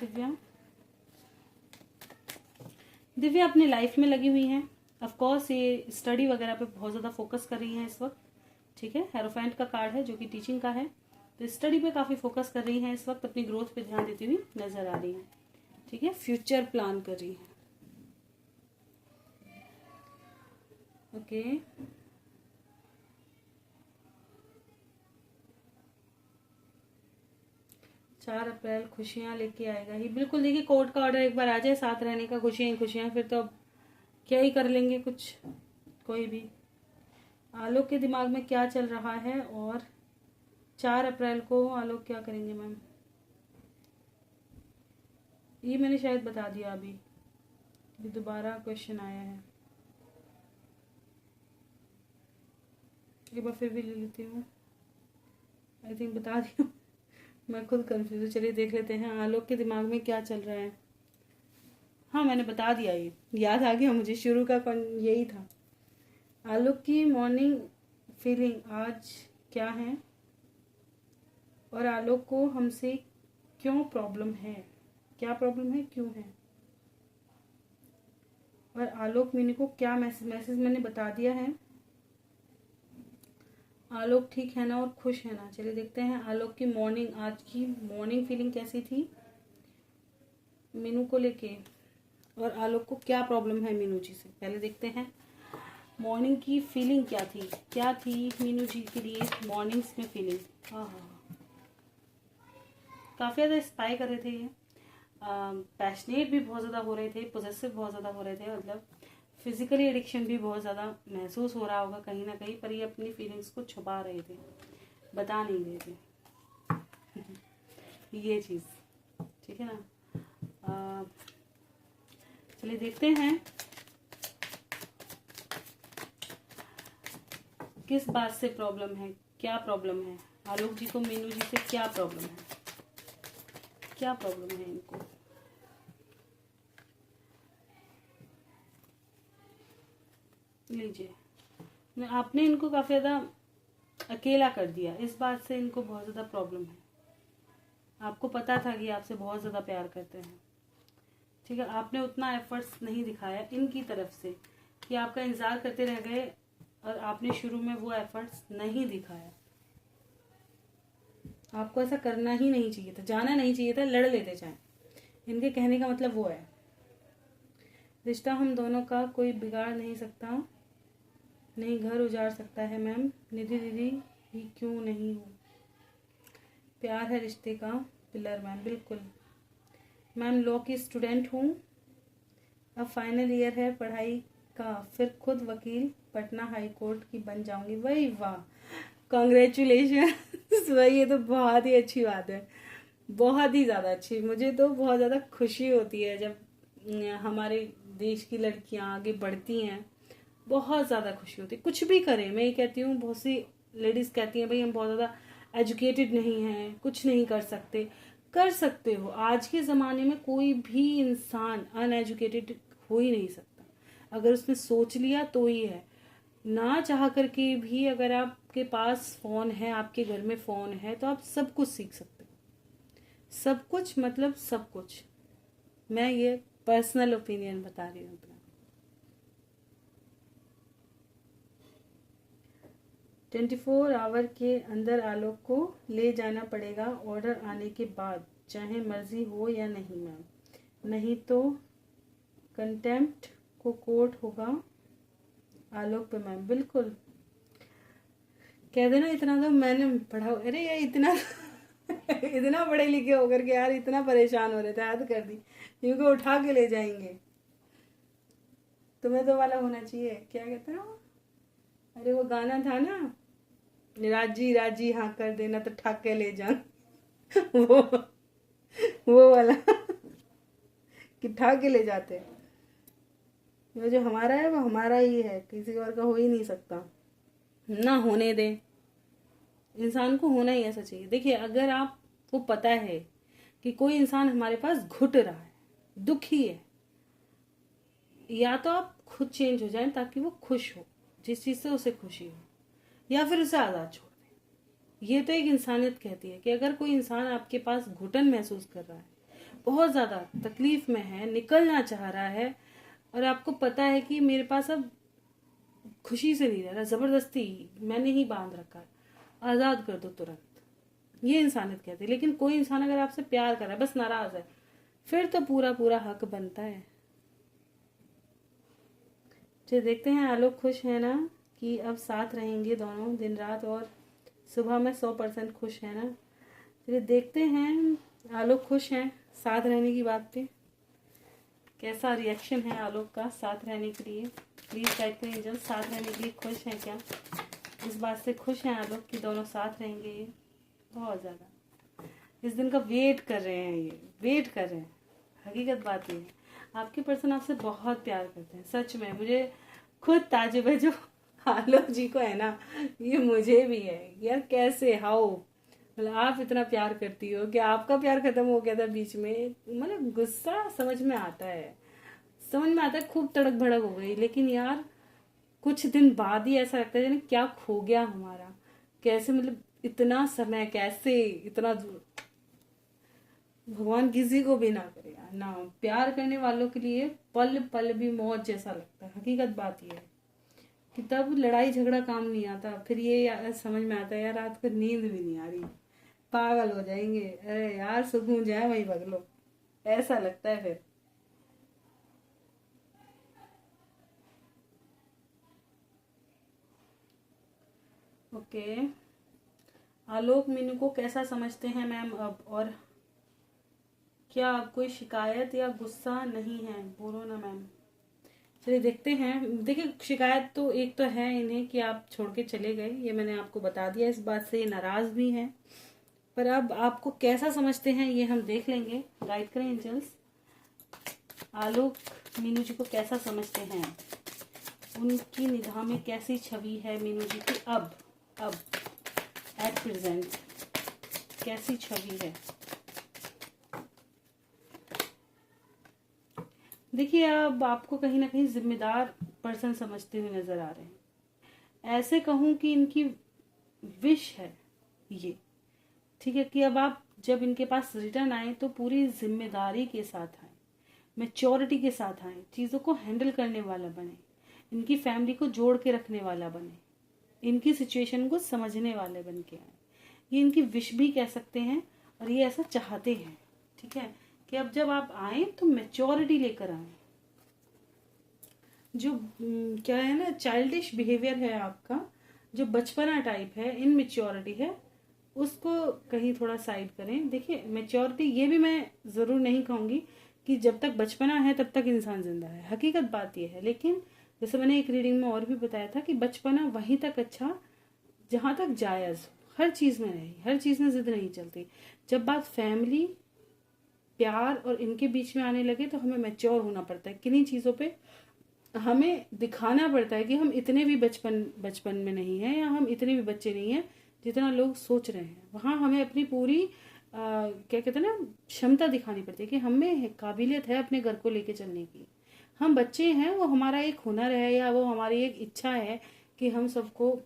दिव्या अपनी लाइफ में लगी हुई हैं। ऑफ कोर्स ये स्टडी वगैरह पे बहुत ज़्यादा फोकस कर रही हैं इस वक्त, ठीक है। हेरोफेंट का कार्ड है जो कि टीचिंग का है, तो स्टडी पे काफ़ी फोकस कर रही हैं इस वक्त, अपनी ग्रोथ पे ध्यान देती हुई नजर आ रही हैं। ठीक है, फ्यूचर प्लान कर रही हैं। ओके, 4 अप्रैल खुशियां लेके आएगा ही। बिल्कुल, देखिए कोर्ट का ऑर्डर एक बार आ जाए, साथ रहने का, खुशियां ही खुशियां, फिर तो अब क्या ही कर लेंगे कुछ, कोई भी। आलोक के दिमाग में क्या चल रहा है और 4 अप्रैल को आलोक क्या करेंगे मैम? ये मैंने शायद बता दिया अभी, ये दोबारा क्वेश्चन आया है, एक बार फिर भी ले लेती हूँ। आई थिंक बता दी हूँ, मैं खुद कंफ्यूज हूँ। चलिए देख लेते हैं आलोक के दिमाग में क्या चल रहा है। हाँ मैंने बता दिया, ये याद आ गया मुझे, शुरू का यही था। आलोक की मॉर्निंग फीलिंग आज क्या है और आलोक को हमसे क्यों प्रॉब्लम है, क्या प्रॉब्लम है, क्यों है, और आलोक मीनू को क्या मैसेज मैंने बता दिया है। आलोक ठीक है ना और खुश है ना? चलिए देखते हैं आलोक की मॉर्निंग, आज की मॉर्निंग फीलिंग कैसी थी मीनू को लेके, और आलोक को क्या प्रॉब्लम है मीनू जी से। पहले देखते हैं मॉर्निंग की फीलिंग क्या थी मीनू जी के लिए मॉर्निंग्स में फीलिंग। हाँ हाँ, काफ़ी ज़्यादा स्पाई कर रहे थे ये, पैशनेट भी बहुत ज़्यादा हो रहे थे, पोजेसिव बहुत ज़्यादा हो रहे थे, मतलब फिजिकली एडिक्शन भी बहुत ज़्यादा महसूस हो रहा होगा कहीं ना कहीं, पर ये अपनी फीलिंग्स को छुपा रहे थे, बता नहीं रहे थे ये चीज़। ठीक है ना, चलिए देखते हैं किस बात से प्रॉब्लम है, क्या प्रॉब्लम है आलोक जी को मीनू जी से, क्या प्रॉब्लम है, क्या प्रॉब्लम है इनको। लीजिए, आपने इनको काफ़ी ज़्यादा अकेला कर दिया, इस बात से इनको बहुत ज़्यादा प्रॉब्लम है। आपको पता था कि आपसे बहुत ज़्यादा प्यार करते हैं, ठीक है, आपने उतना एफर्ट्स नहीं दिखाया इनकी तरफ से कि आपका इंतज़ार करते रह गए, और आपने शुरू में वो एफर्ट्स नहीं दिखाया। आपको ऐसा करना ही नहीं चाहिए था, जाना नहीं चाहिए था, लड़ लेते चाहे। इनके कहने का मतलब वो है, रिश्ता हम दोनों का कोई बिगाड़ नहीं सकता, नहीं घर उजाड़ सकता है मैम, निधि दीदी ही क्यों नहीं हो, प्यार है रिश्ते का पिलर मैम। बिल्कुल मैम, लॉ की स्टूडेंट हूँ, अब फाइनल ईयर है पढ़ाई का, फिर खुद वकील पटना हाई कोर्ट की बन जाऊंगी। वही वाह, कॉन्ग्रेचुलेशन वही, ये तो बहुत ही अच्छी बात है, बहुत ही ज़्यादा अच्छी। मुझे तो बहुत ज़्यादा खुशी होती है जब हमारे देश की लड़कियां आगे बढ़ती हैं, बहुत ज़्यादा खुशी होती है। कुछ भी करें, मैं ये कहती हूँ, बहुत सी लेडीज़ कहती हैं भाई हम बहुत ज़्यादा एजुकेटेड नहीं हैं, कुछ नहीं कर सकते। कर सकते हो, आज के ज़माने में कोई भी इंसान अनएजुकेटेड हो ही नहीं सकता, अगर उसने सोच लिया तो ही है। ना चाह करके भी अगर आपके पास फ़ोन है, आपके घर में फ़ोन है, तो आप सब कुछ सीख सकते हो, सब कुछ मतलब सब कुछ। मैं ये पर्सनल ओपिनियन बता रही हूँ अपना। 24 आवर के अंदर आलोक को ले जाना पड़ेगा, ऑर्डर आने के बाद, चाहे मर्जी हो या नहीं मैम, नहीं तो कंटेम्प्ट को कोर्ट होगा आलोक पे मैम। बिल्कुल कह देना, इतना तो मैंने पढ़ा, अरे यार इतना इतना पढ़े लिखे होकर के यार इतना परेशान हो रहे थे, हद कर दी, क्योंकि उठा के ले जाएंगे। तुम्हें तो वाला होना चाहिए, क्या कहते हैं वो, अरे वो गाना था ना, राजी राजी हाँ कर देना तो ठाक के ले जा वो वाला कि ठाक के ले जाते। वो जो हमारा है वो हमारा ही है, किसी और का हो ही नहीं सकता, ना होने दे। इंसान को होना ही ऐसा चाहिए। देखिए, अगर आपको पता है कि कोई इंसान हमारे पास घुट रहा है, दुखी है, या तो आप खुद चेंज हो जाएं ताकि वो खुश हो, जिस चीज से उसे खुशी हो, या फिर उसे आजाद छोड़ दें। ये तो एक इंसानियत कहती है कि अगर कोई इंसान आपके पास घुटन महसूस कर रहा है, बहुत ज्यादा तकलीफ में है, निकलना चाह रहा है, और आपको पता है कि मेरे पास अब खुशी से नहीं रह रहा, जबरदस्ती मैंने ही बांध रखा है, आजाद कर दो तुरंत। ये इंसानियत कहती है। लेकिन कोई इंसान अगर आपसे प्यार कर रहा है, बस नाराज है, फिर तो पूरा पूरा हक बनता है। चलिए देखते हैं, आलोक खुश है ना कि अब साथ रहेंगे दोनों दिन रात, और सुबह में 100% खुश है ना। चलिए देखते हैं, आलोक खुश हैं साथ रहने की बात पे, कैसा रिएक्शन है आलोक का साथ रहने के लिए। प्लीज गाइड करें एंजल, साथ रहने के लिए खुश हैं क्या? इस बात से खुश हैं आलोक कि दोनों साथ रहेंगे। ये बहुत ज़्यादा इस दिन का वेट कर रहे हैं, ये वेट कर रहे हैं। हकीकत बात ये है, आपके पर्सन आपसे बहुत प्यार करते हैं। सच में मुझे खुद ताजुब है जो आलोक जी को है ना, ये मुझे भी है यार। कैसे, हाउ, मतलब आप इतना प्यार करती हो कि आपका प्यार खत्म हो गया था बीच में। मतलब गुस्सा समझ में आता है, समझ में आता है, खूब तड़क भड़क हो गई। लेकिन यार कुछ दिन बाद ही ऐसा लगता है जाने क्या खो गया हमारा। कैसे, मतलब इतना समय कैसे, इतना दूर। भगवान किसी को भी ना करे यार, ना प्यार करने वालों के लिए पल पल भी मौत जैसा लगता है। हकीकत बात ये है कि तब लड़ाई झगड़ा काम नहीं आता, फिर ये समझ में आता है यार रात को नींद भी नहीं आ रही, पागल हो जाएंगे, अरे यार सुकून जाए वहीं भग लो, ऐसा लगता है फिर। ओके, आलोक मीनू को कैसा समझते हैं मैम अब, और क्या अब कोई शिकायत या गुस्सा नहीं है? बोलो ना मैम। चलिए देखते हैं। देखिए शिकायत तो एक तो है इन्हें कि आप छोड़ के चले गए, ये मैंने आपको बता दिया, इस बात से ये नाराज भी हैं। पर अब आपको कैसा समझते हैं ये हम देख लेंगे। गाइड करें एंजल्स, आलोक मीनू जी को कैसा समझते हैं, उनकी निगाह में कैसी छवि है मीनू जी की अब एट प्रेजेंट, कैसी छवि है? देखिए अब आपको कहीं ना कहीं जिम्मेदार पर्सन समझते हुए नजर आ रहे हैं। ऐसे कहूं कि इनकी विश है ये, ठीक है, कि अब आप जब इनके पास रिटर्न आए तो पूरी जिम्मेदारी के साथ आए, मैच्योरिटी के साथ आए, चीज़ों को हैंडल करने वाला बने, इनकी फैमिली को जोड़ के रखने वाला बने, इनकी सिचुएशन को समझने वाले बन के आए। ये इनकी विश भी कह सकते हैं, और ये ऐसा चाहते हैं, ठीक है, कि अब जब आप आए तो मैच्योरिटी लेकर आए। जो क्या है ना, चाइल्डिश बिहेवियर है आपका, जो बचपना टाइप है, इनमेच्योरिटी है, उसको कहीं थोड़ा साइड करें। देखिए मैच्योरिटी ये भी मैं ज़रूर नहीं कहूँगी कि जब तक बचपना है तब तक इंसान जिंदा है, हकीकत बात ये है। लेकिन जैसे मैंने एक रीडिंग में और भी बताया था कि बचपना वहीं तक अच्छा जहाँ तक जायज़, हर चीज़ में नहीं, हर चीज़ में जिद नहीं चलती। जब बात फैमिली, प्यार और इनके बीच में आने लगे तो हमें मैच्योर होना पड़ता है। किन्हीं चीज़ों पे हमें दिखाना पड़ता है कि हम इतने भी बचपन में नहीं हैं, या हम इतने भी बच्चे नहीं हैं जितना लोग सोच रहे हैं। वहाँ हमें अपनी पूरी क्या कहते हैं ना, क्षमता दिखानी पड़ती है कि हमें काबिलियत है अपने घर को लेके चलने की। हम बच्चे हैं, वो हमारा एक हुनर है, या वो हमारी एक इच्छा है कि हम सबको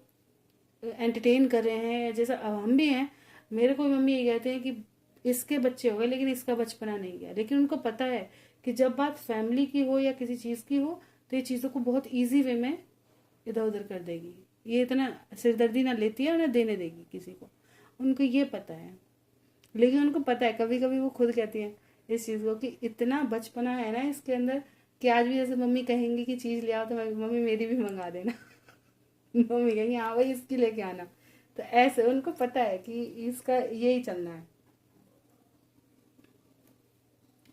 एंटरटेन कर रहे हैं। जैसा अब हम भी हैं, मेरे को मम्मी ये कहते हैं कि इसके बच्चे हो गए लेकिन इसका बचपना नहीं गया। लेकिन उनको पता है कि जब बात फैमिली की हो या किसी चीज़ की हो तो ये चीज़ों को बहुत ईजी वे में इधर उधर कर देगी। ये इतना सिरदर्दी ना लेती है और ना देने देगी किसी को, उनको ये पता है। लेकिन उनको पता है, कभी कभी वो खुद कहती हैं इस चीज़ को कि इतना बचपना है ना इसके अंदर कि आज भी जैसे मम्मी कहेंगी कि चीज़ ले आओ तो मम्मी मेरी भी मंगा देना मम्मी कहेंगी हाँ भाई इसकी लेके आना। तो ऐसे उनको पता है कि इसका यही चलना है।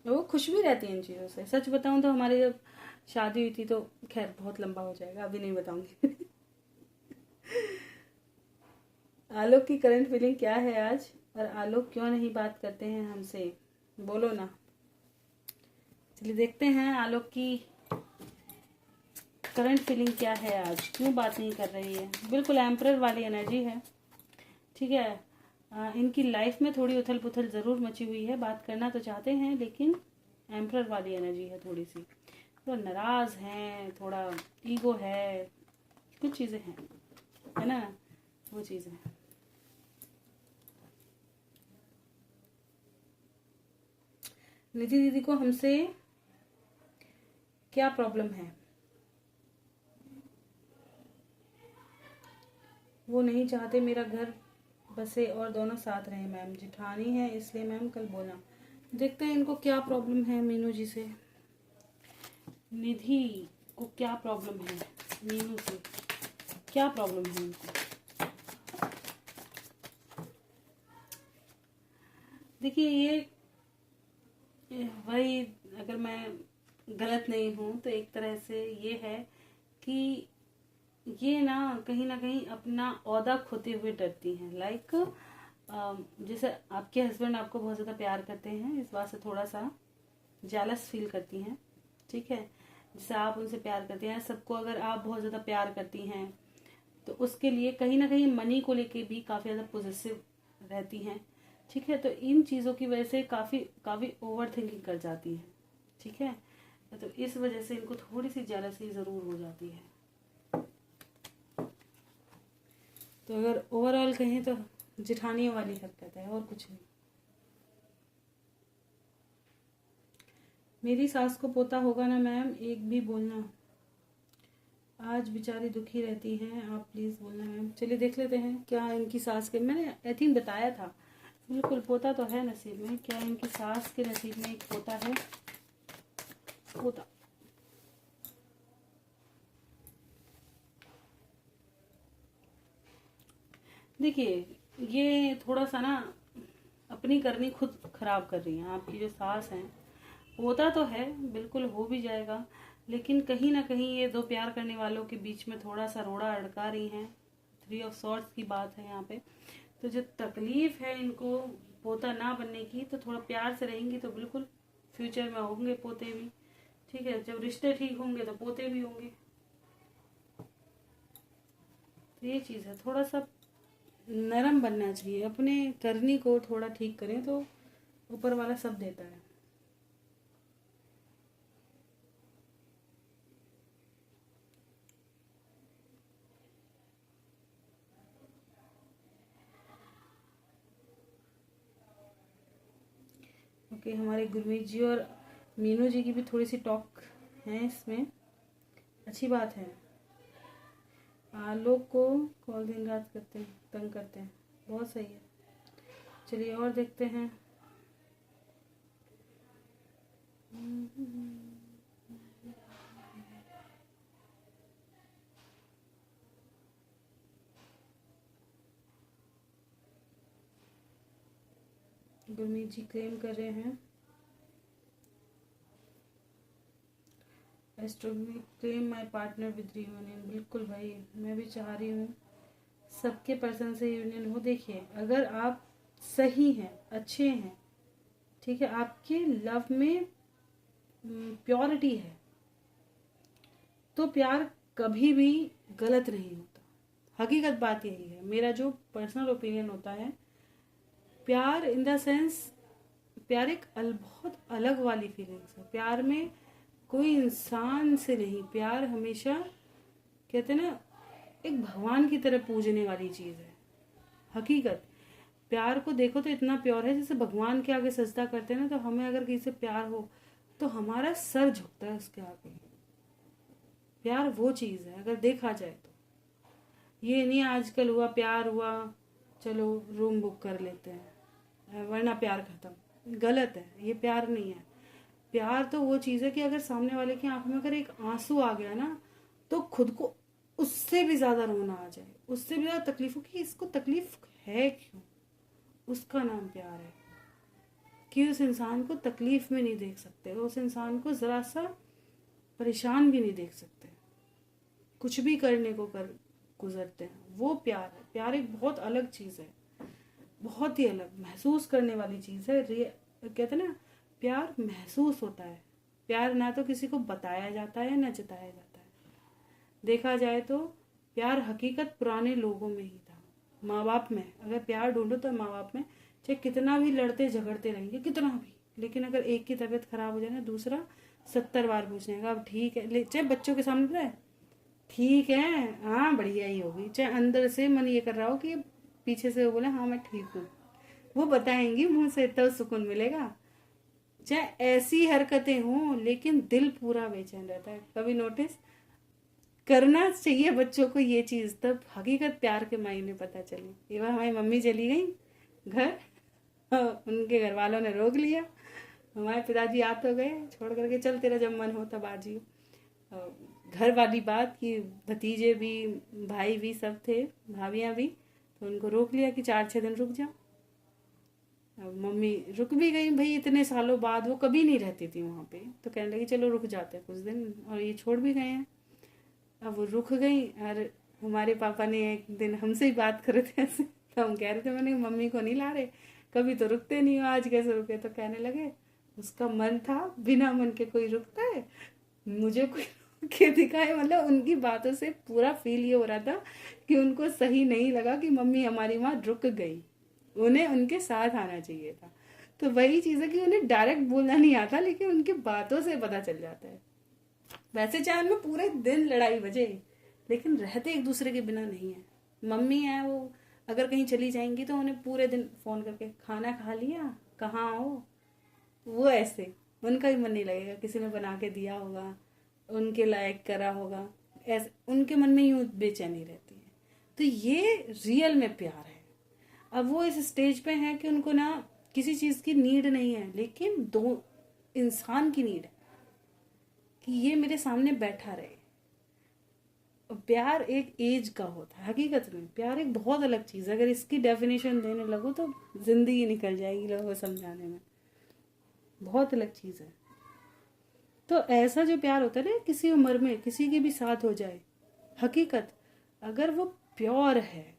वो खुश भी रहती है इन चीज़ों से। सच बताऊं तो हमारी जब शादी हुई थी तो, खैर बहुत लंबा हो जाएगा, अभी नहीं बताऊंगी आलोक की करंट फीलिंग क्या है आज, और आलोक क्यों नहीं बात करते हैं हमसे, बोलो ना। चलिए देखते हैं आलोक की करंट फीलिंग क्या है आज, क्यों बात नहीं कर रही है। बिल्कुल एम्परर वाली एनर्जी है, ठीक है। इनकी लाइफ में थोड़ी उथल पुथल ज़रूर मची हुई है, बात करना तो चाहते हैं लेकिन एम्परर वाली एनर्जी है थोड़ी सी, थोड़ा नाराज़ हैं, थोड़ा ईगो है, कुछ चीज़ें हैं, है ना, वो चीज़ें। निधि दीदी को हमसे क्या प्रॉब्लम है, वो नहीं चाहते मेरा घर बसे और दोनों साथ रहे मैम। जिठानी है इसलिए मैम कल बोला। देखते हैं इनको क्या प्रॉब्लम है मीनू जी से। निधि को क्या प्रॉब्लम है, मीनू से क्या प्रॉब्लम है इनको। देखिए ये वही, अगर मैं गलत नहीं हूँ तो एक तरह से ये है कि ये ना कहीं अपना ओहदा खोते हुए डरती हैं। लाइक जैसे आपके हस्बैंड आपको बहुत ज़्यादा प्यार करते हैं, इस बात से थोड़ा सा जेलस फील करती हैं, ठीक है। जैसे आप उनसे प्यार करते हैं, सबको अगर आप बहुत ज़्यादा प्यार करती हैं तो उसके लिए कहीं ना कहीं मनी को लेके भी काफ़ी ज़्यादा पॉजिटिव रहती हैं, ठीक है। तो इन चीज़ों की वजह से काफ़ी ओवर थिंकिंग कर जाती हैं, ठीक है। तो इस वजह से इनको थोड़ी सी जेलसी ज़रूर हो जाती है। तो अगर ओवरऑल कहें तो जिठानी वाली हरकत है और कुछ नहीं। मेरी सास को पोता होगा ना मैम, एक भी बोलना। आज बेचारी दुखी रहती हैं, आप प्लीज़ बोलना मैम। चलिए देख लेते हैं क्या इनकी सास के, मैंने आई थिंक बताया था बिल्कुल, पोता तो है नसीब में। क्या इनकी सास के नसीब में एक पोता है? पोता देखिए ये थोड़ा सा ना अपनी करनी खुद खराब कर रही हैं आपकी जो सास हैं। होता तो है, बिल्कुल हो भी जाएगा, लेकिन कहीं ना कहीं ये दो प्यार करने वालों के बीच में थोड़ा सा रोड़ा अड़का रही हैं। 3 ऑफ सॉर्ड्स की बात है यहाँ पे। तो जो तकलीफ है इनको पोता ना बनने की, तो थोड़ा प्यार से रहेंगी तो बिल्कुल फ्यूचर में होंगे पोते भी, ठीक है। जब रिश्ते ठीक होंगे तो पोते भी होंगे। तो ये चीज़ है, थोड़ा सा नरम बनना चाहिए, अपने करनी को थोड़ा ठीक करें तो ऊपर वाला सब देता है। ओके, हमारे गुरमीत जी और मीनू जी की भी थोड़ी सी टॉक है इसमें, अच्छी बात है। लोग को कॉल दिन रात करते हैं, तंग करते हैं, बहुत सही है। चलिए और देखते हैं। गुरमीत जी क्लेम कर रहे हैं astronomy claim my partner with reunion. बिल्कुल भाई, मैं भी चाह रही हूँ सबके पर्सन से यूनियन हो। देखिए अगर आप सही हैं, अच्छे हैं, ठीक है, आपके लव में प्योरिटी है, तो प्यार कभी भी गलत नहीं होता। हकीकत बात यही है, मेरा जो पर्सनल ओपिनियन होता है। प्यार इन द सेंस, प्यार एक बहुत अलग वाली फीलिंग्स है। प्यार में कोई इंसान से नहीं, प्यार हमेशा कहते हैं ना एक भगवान की तरह पूजने वाली चीज़ है। हकीकत प्यार को देखो तो इतना प्योर है, जैसे भगवान के आगे सजदा करते हैं ना, तो हमें अगर किसी से प्यार हो तो हमारा सर झुकता है उसके आगे। प्यार वो चीज़ है अगर देखा जाए तो। ये नहीं आजकल हुआ प्यार हुआ चलो रूम बुक कर लेते हैं वरना प्यार खत्म, गलत है, ये प्यार नहीं है। प्यार तो वो चीज़ है कि अगर सामने वाले की आंख में अगर एक आंसू आ गया ना, तो खुद को उससे भी ज़्यादा रोना आ जाए, उससे भी ज़्यादा तकलीफ हो कि इसको तकलीफ है क्यों, उसका नाम प्यार है। कि उस इंसान को तकलीफ में नहीं देख सकते, उस इंसान को ज़रा सा परेशान भी नहीं देख सकते, कुछ भी करने को कर गुजरते हैं, वो प्यार है। प्यार एक बहुत अलग चीज़ है, बहुत ही अलग महसूस करने वाली चीज़ है। कहते हैं ना प्यार महसूस होता है। प्यार ना तो किसी को बताया जाता है ना जताया जाता है। देखा जाए तो प्यार हकीकत पुराने लोगों में ही था, माँ बाप में। अगर प्यार ढूंढो तो माँ बाप में, चाहे कितना भी लड़ते झगड़ते रहेंगे, कितना भी, लेकिन अगर एक की तबीयत खराब हो जाए ना, दूसरा 70 बार पूछने का अब ठीक है, चाहे बच्चों के सामने पता है ठीक है हाँ बढ़िया ही होगी, चाहे अंदर से मन ये कर रहा हो कि पीछे से वो बोले हाँ मैं ठीक हूँ, वो बताएंगी मुंह से, तब सुकून मिलेगा। चाहे ऐसी हरकतें हों लेकिन दिल पूरा बेचैन रहता है। कभी नोटिस, करना चाहिए बच्चों को ये चीज़, तब हकीकत प्यार के मायने पता चले। ये बार हमारी मम्मी चली गई घर, उनके घर वालों ने रोक लिया, हमारे पिताजी आ तो गए छोड़ करके, चल तेरा जब मन हो तब आ जियो। घर वाली बात कि भतीजे भी भाई भी सब थे, भाभियाँ भी, तो उनको रोक लिया कि 4-6 दिन रुक जाओ। अब मम्मी रुक भी गई, भाई इतने सालों बाद, वो कभी नहीं रहती थी वहाँ पे, तो कहने लगी चलो रुक जाते हैं कुछ दिन, और ये छोड़ भी गए हैं। अब वो रुक गई, और हमारे पापा ने एक दिन हमसे ही बात कर रहे थे ऐसे, तो हम कह रहे थे मैंने मम्मी को नहीं ला रहे, कभी तो रुकते नहीं हो, आज कैसे रुके? तो कहने लगे उसका मन था, बिना मन के कोई रुकता है, मुझे कोई रुक के दिखाए। मतलब उनकी बातों से पूरा फील ये हो रहा था कि उनको सही नहीं लगा कि मम्मी हमारी वहाँ रुक गई, उन्हें उनके साथ आना चाहिए था। तो वही चीज़ है कि उन्हें डायरेक्ट बोलना नहीं आता, लेकिन उनकी बातों से पता चल जाता है। वैसे चाहे उनमें पूरे दिन लड़ाई बजे, लेकिन रहते एक दूसरे के बिना नहीं है। मम्मी है वो, अगर कहीं चली जाएंगी तो उन्हें पूरे दिन फ़ोन करके खाना खा लिया, कहाँ हो, वो ऐसे उनका भी मन नहीं लगेगा, किसी ने बना के दिया होगा, उनके लायक करा होगा, ऐसे उनके मन में यूं बेचैनी रहती है। तो ये रियल में प्यार है। अब वो इस स्टेज पे हैं कि उनको ना किसी चीज़ की नीड नहीं है, लेकिन दो इंसान की नीड है कि ये मेरे सामने बैठा रहे। प्यार एक एज का होता है, हकीकत में प्यार एक बहुत अलग चीज़ है। अगर इसकी डेफिनेशन देने लगो तो जिंदगी निकल जाएगी लोगों को समझाने में, बहुत अलग चीज़ है। तो ऐसा जो प्यार होता है ना, किसी उम्र में किसी के भी साथ हो जाए, हकीकत अगर वो प्योर है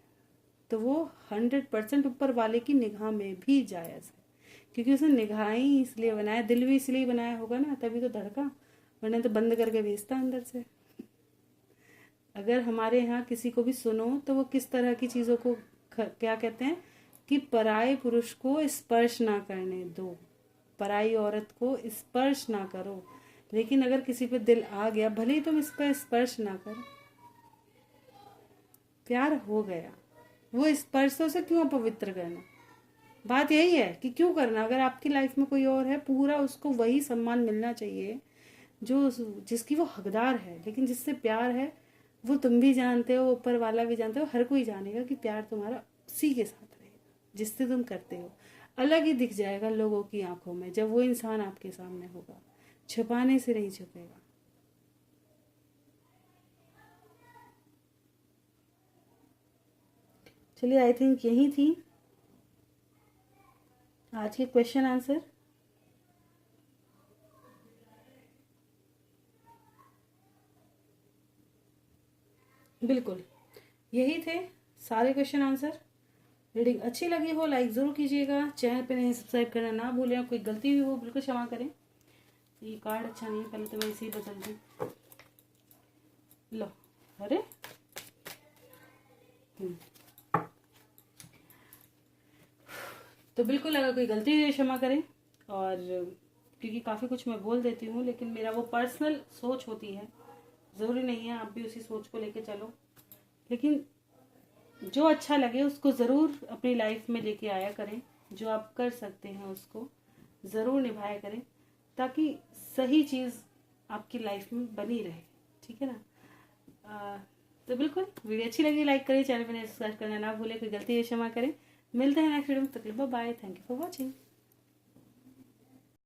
तो वो 100% ऊपर वाले की निगाह में भी जायज़ है, क्योंकि उसने निगाहें ही इसलिए बनाया, दिल भी इसलिए बनाया होगा ना, तभी तो धड़का, वरना तो बंद करके भेजता अंदर से। अगर हमारे यहाँ किसी को भी सुनो तो वो किस तरह की चीज़ों को क्या कहते हैं कि पराये पुरुष को स्पर्श ना करने दो, पराई औरत को स्पर्श ना करो। लेकिन अगर किसी पे दिल आ गया, भले ही तुम इस पर स्पर्श ना करो, प्यार हो गया, वो स्पर्शों से क्यों अपवित्र करना? बात यही है कि क्यों करना? अगर आपकी लाइफ में कोई और है, पूरा उसको वही सम्मान मिलना चाहिए जो जिसकी वो हकदार है। लेकिन जिससे प्यार है वो तुम भी जानते हो, ऊपर वाला भी जानते हो, हर कोई जानेगा कि प्यार तुम्हारा उसी के साथ रहेगा जिससे तुम करते हो। अलग ही दिख जाएगा लोगों की आंखों में जब वो इंसान आपके सामने होगा, छुपाने से नहीं छुपेगा। चलिए, आई थिंक यही थी आज के क्वेश्चन आंसर। बिल्कुल यही थे सारे क्वेश्चन आंसर। रीडिंग अच्छी लगी हो लाइक ज़रूर कीजिएगा, चैनल पे नहीं सब्सक्राइब करना ना भूलें, कोई गलती भी हो बिल्कुल क्षमा करें। ये कार्ड अच्छा नहीं है, पहले तो मैं इसे ही बदल दूँ। लो, अरे तो बिल्कुल अगर कोई गलती हुई क्षमा करें, और क्योंकि काफ़ी कुछ मैं बोल देती हूँ, लेकिन मेरा वो पर्सनल सोच होती है, ज़रूरी नहीं है आप भी उसी सोच को लेके चलो, लेकिन जो अच्छा लगे उसको ज़रूर अपनी लाइफ में लेके आया करें। जो आप कर सकते हैं उसको ज़रूर निभाया करें, ताकि सही चीज़ आपकी लाइफ में बनी रहे, ठीक है ना। तो बिल्कुल वीडियो अच्छी लगी लाइक करें, चैनल पर सब्सक्राइब करना ना भूलें, कोई गलती है क्षमा करें। मिलते हैं नेक्स्ट वीडियो में, तक bye, thank you for watching.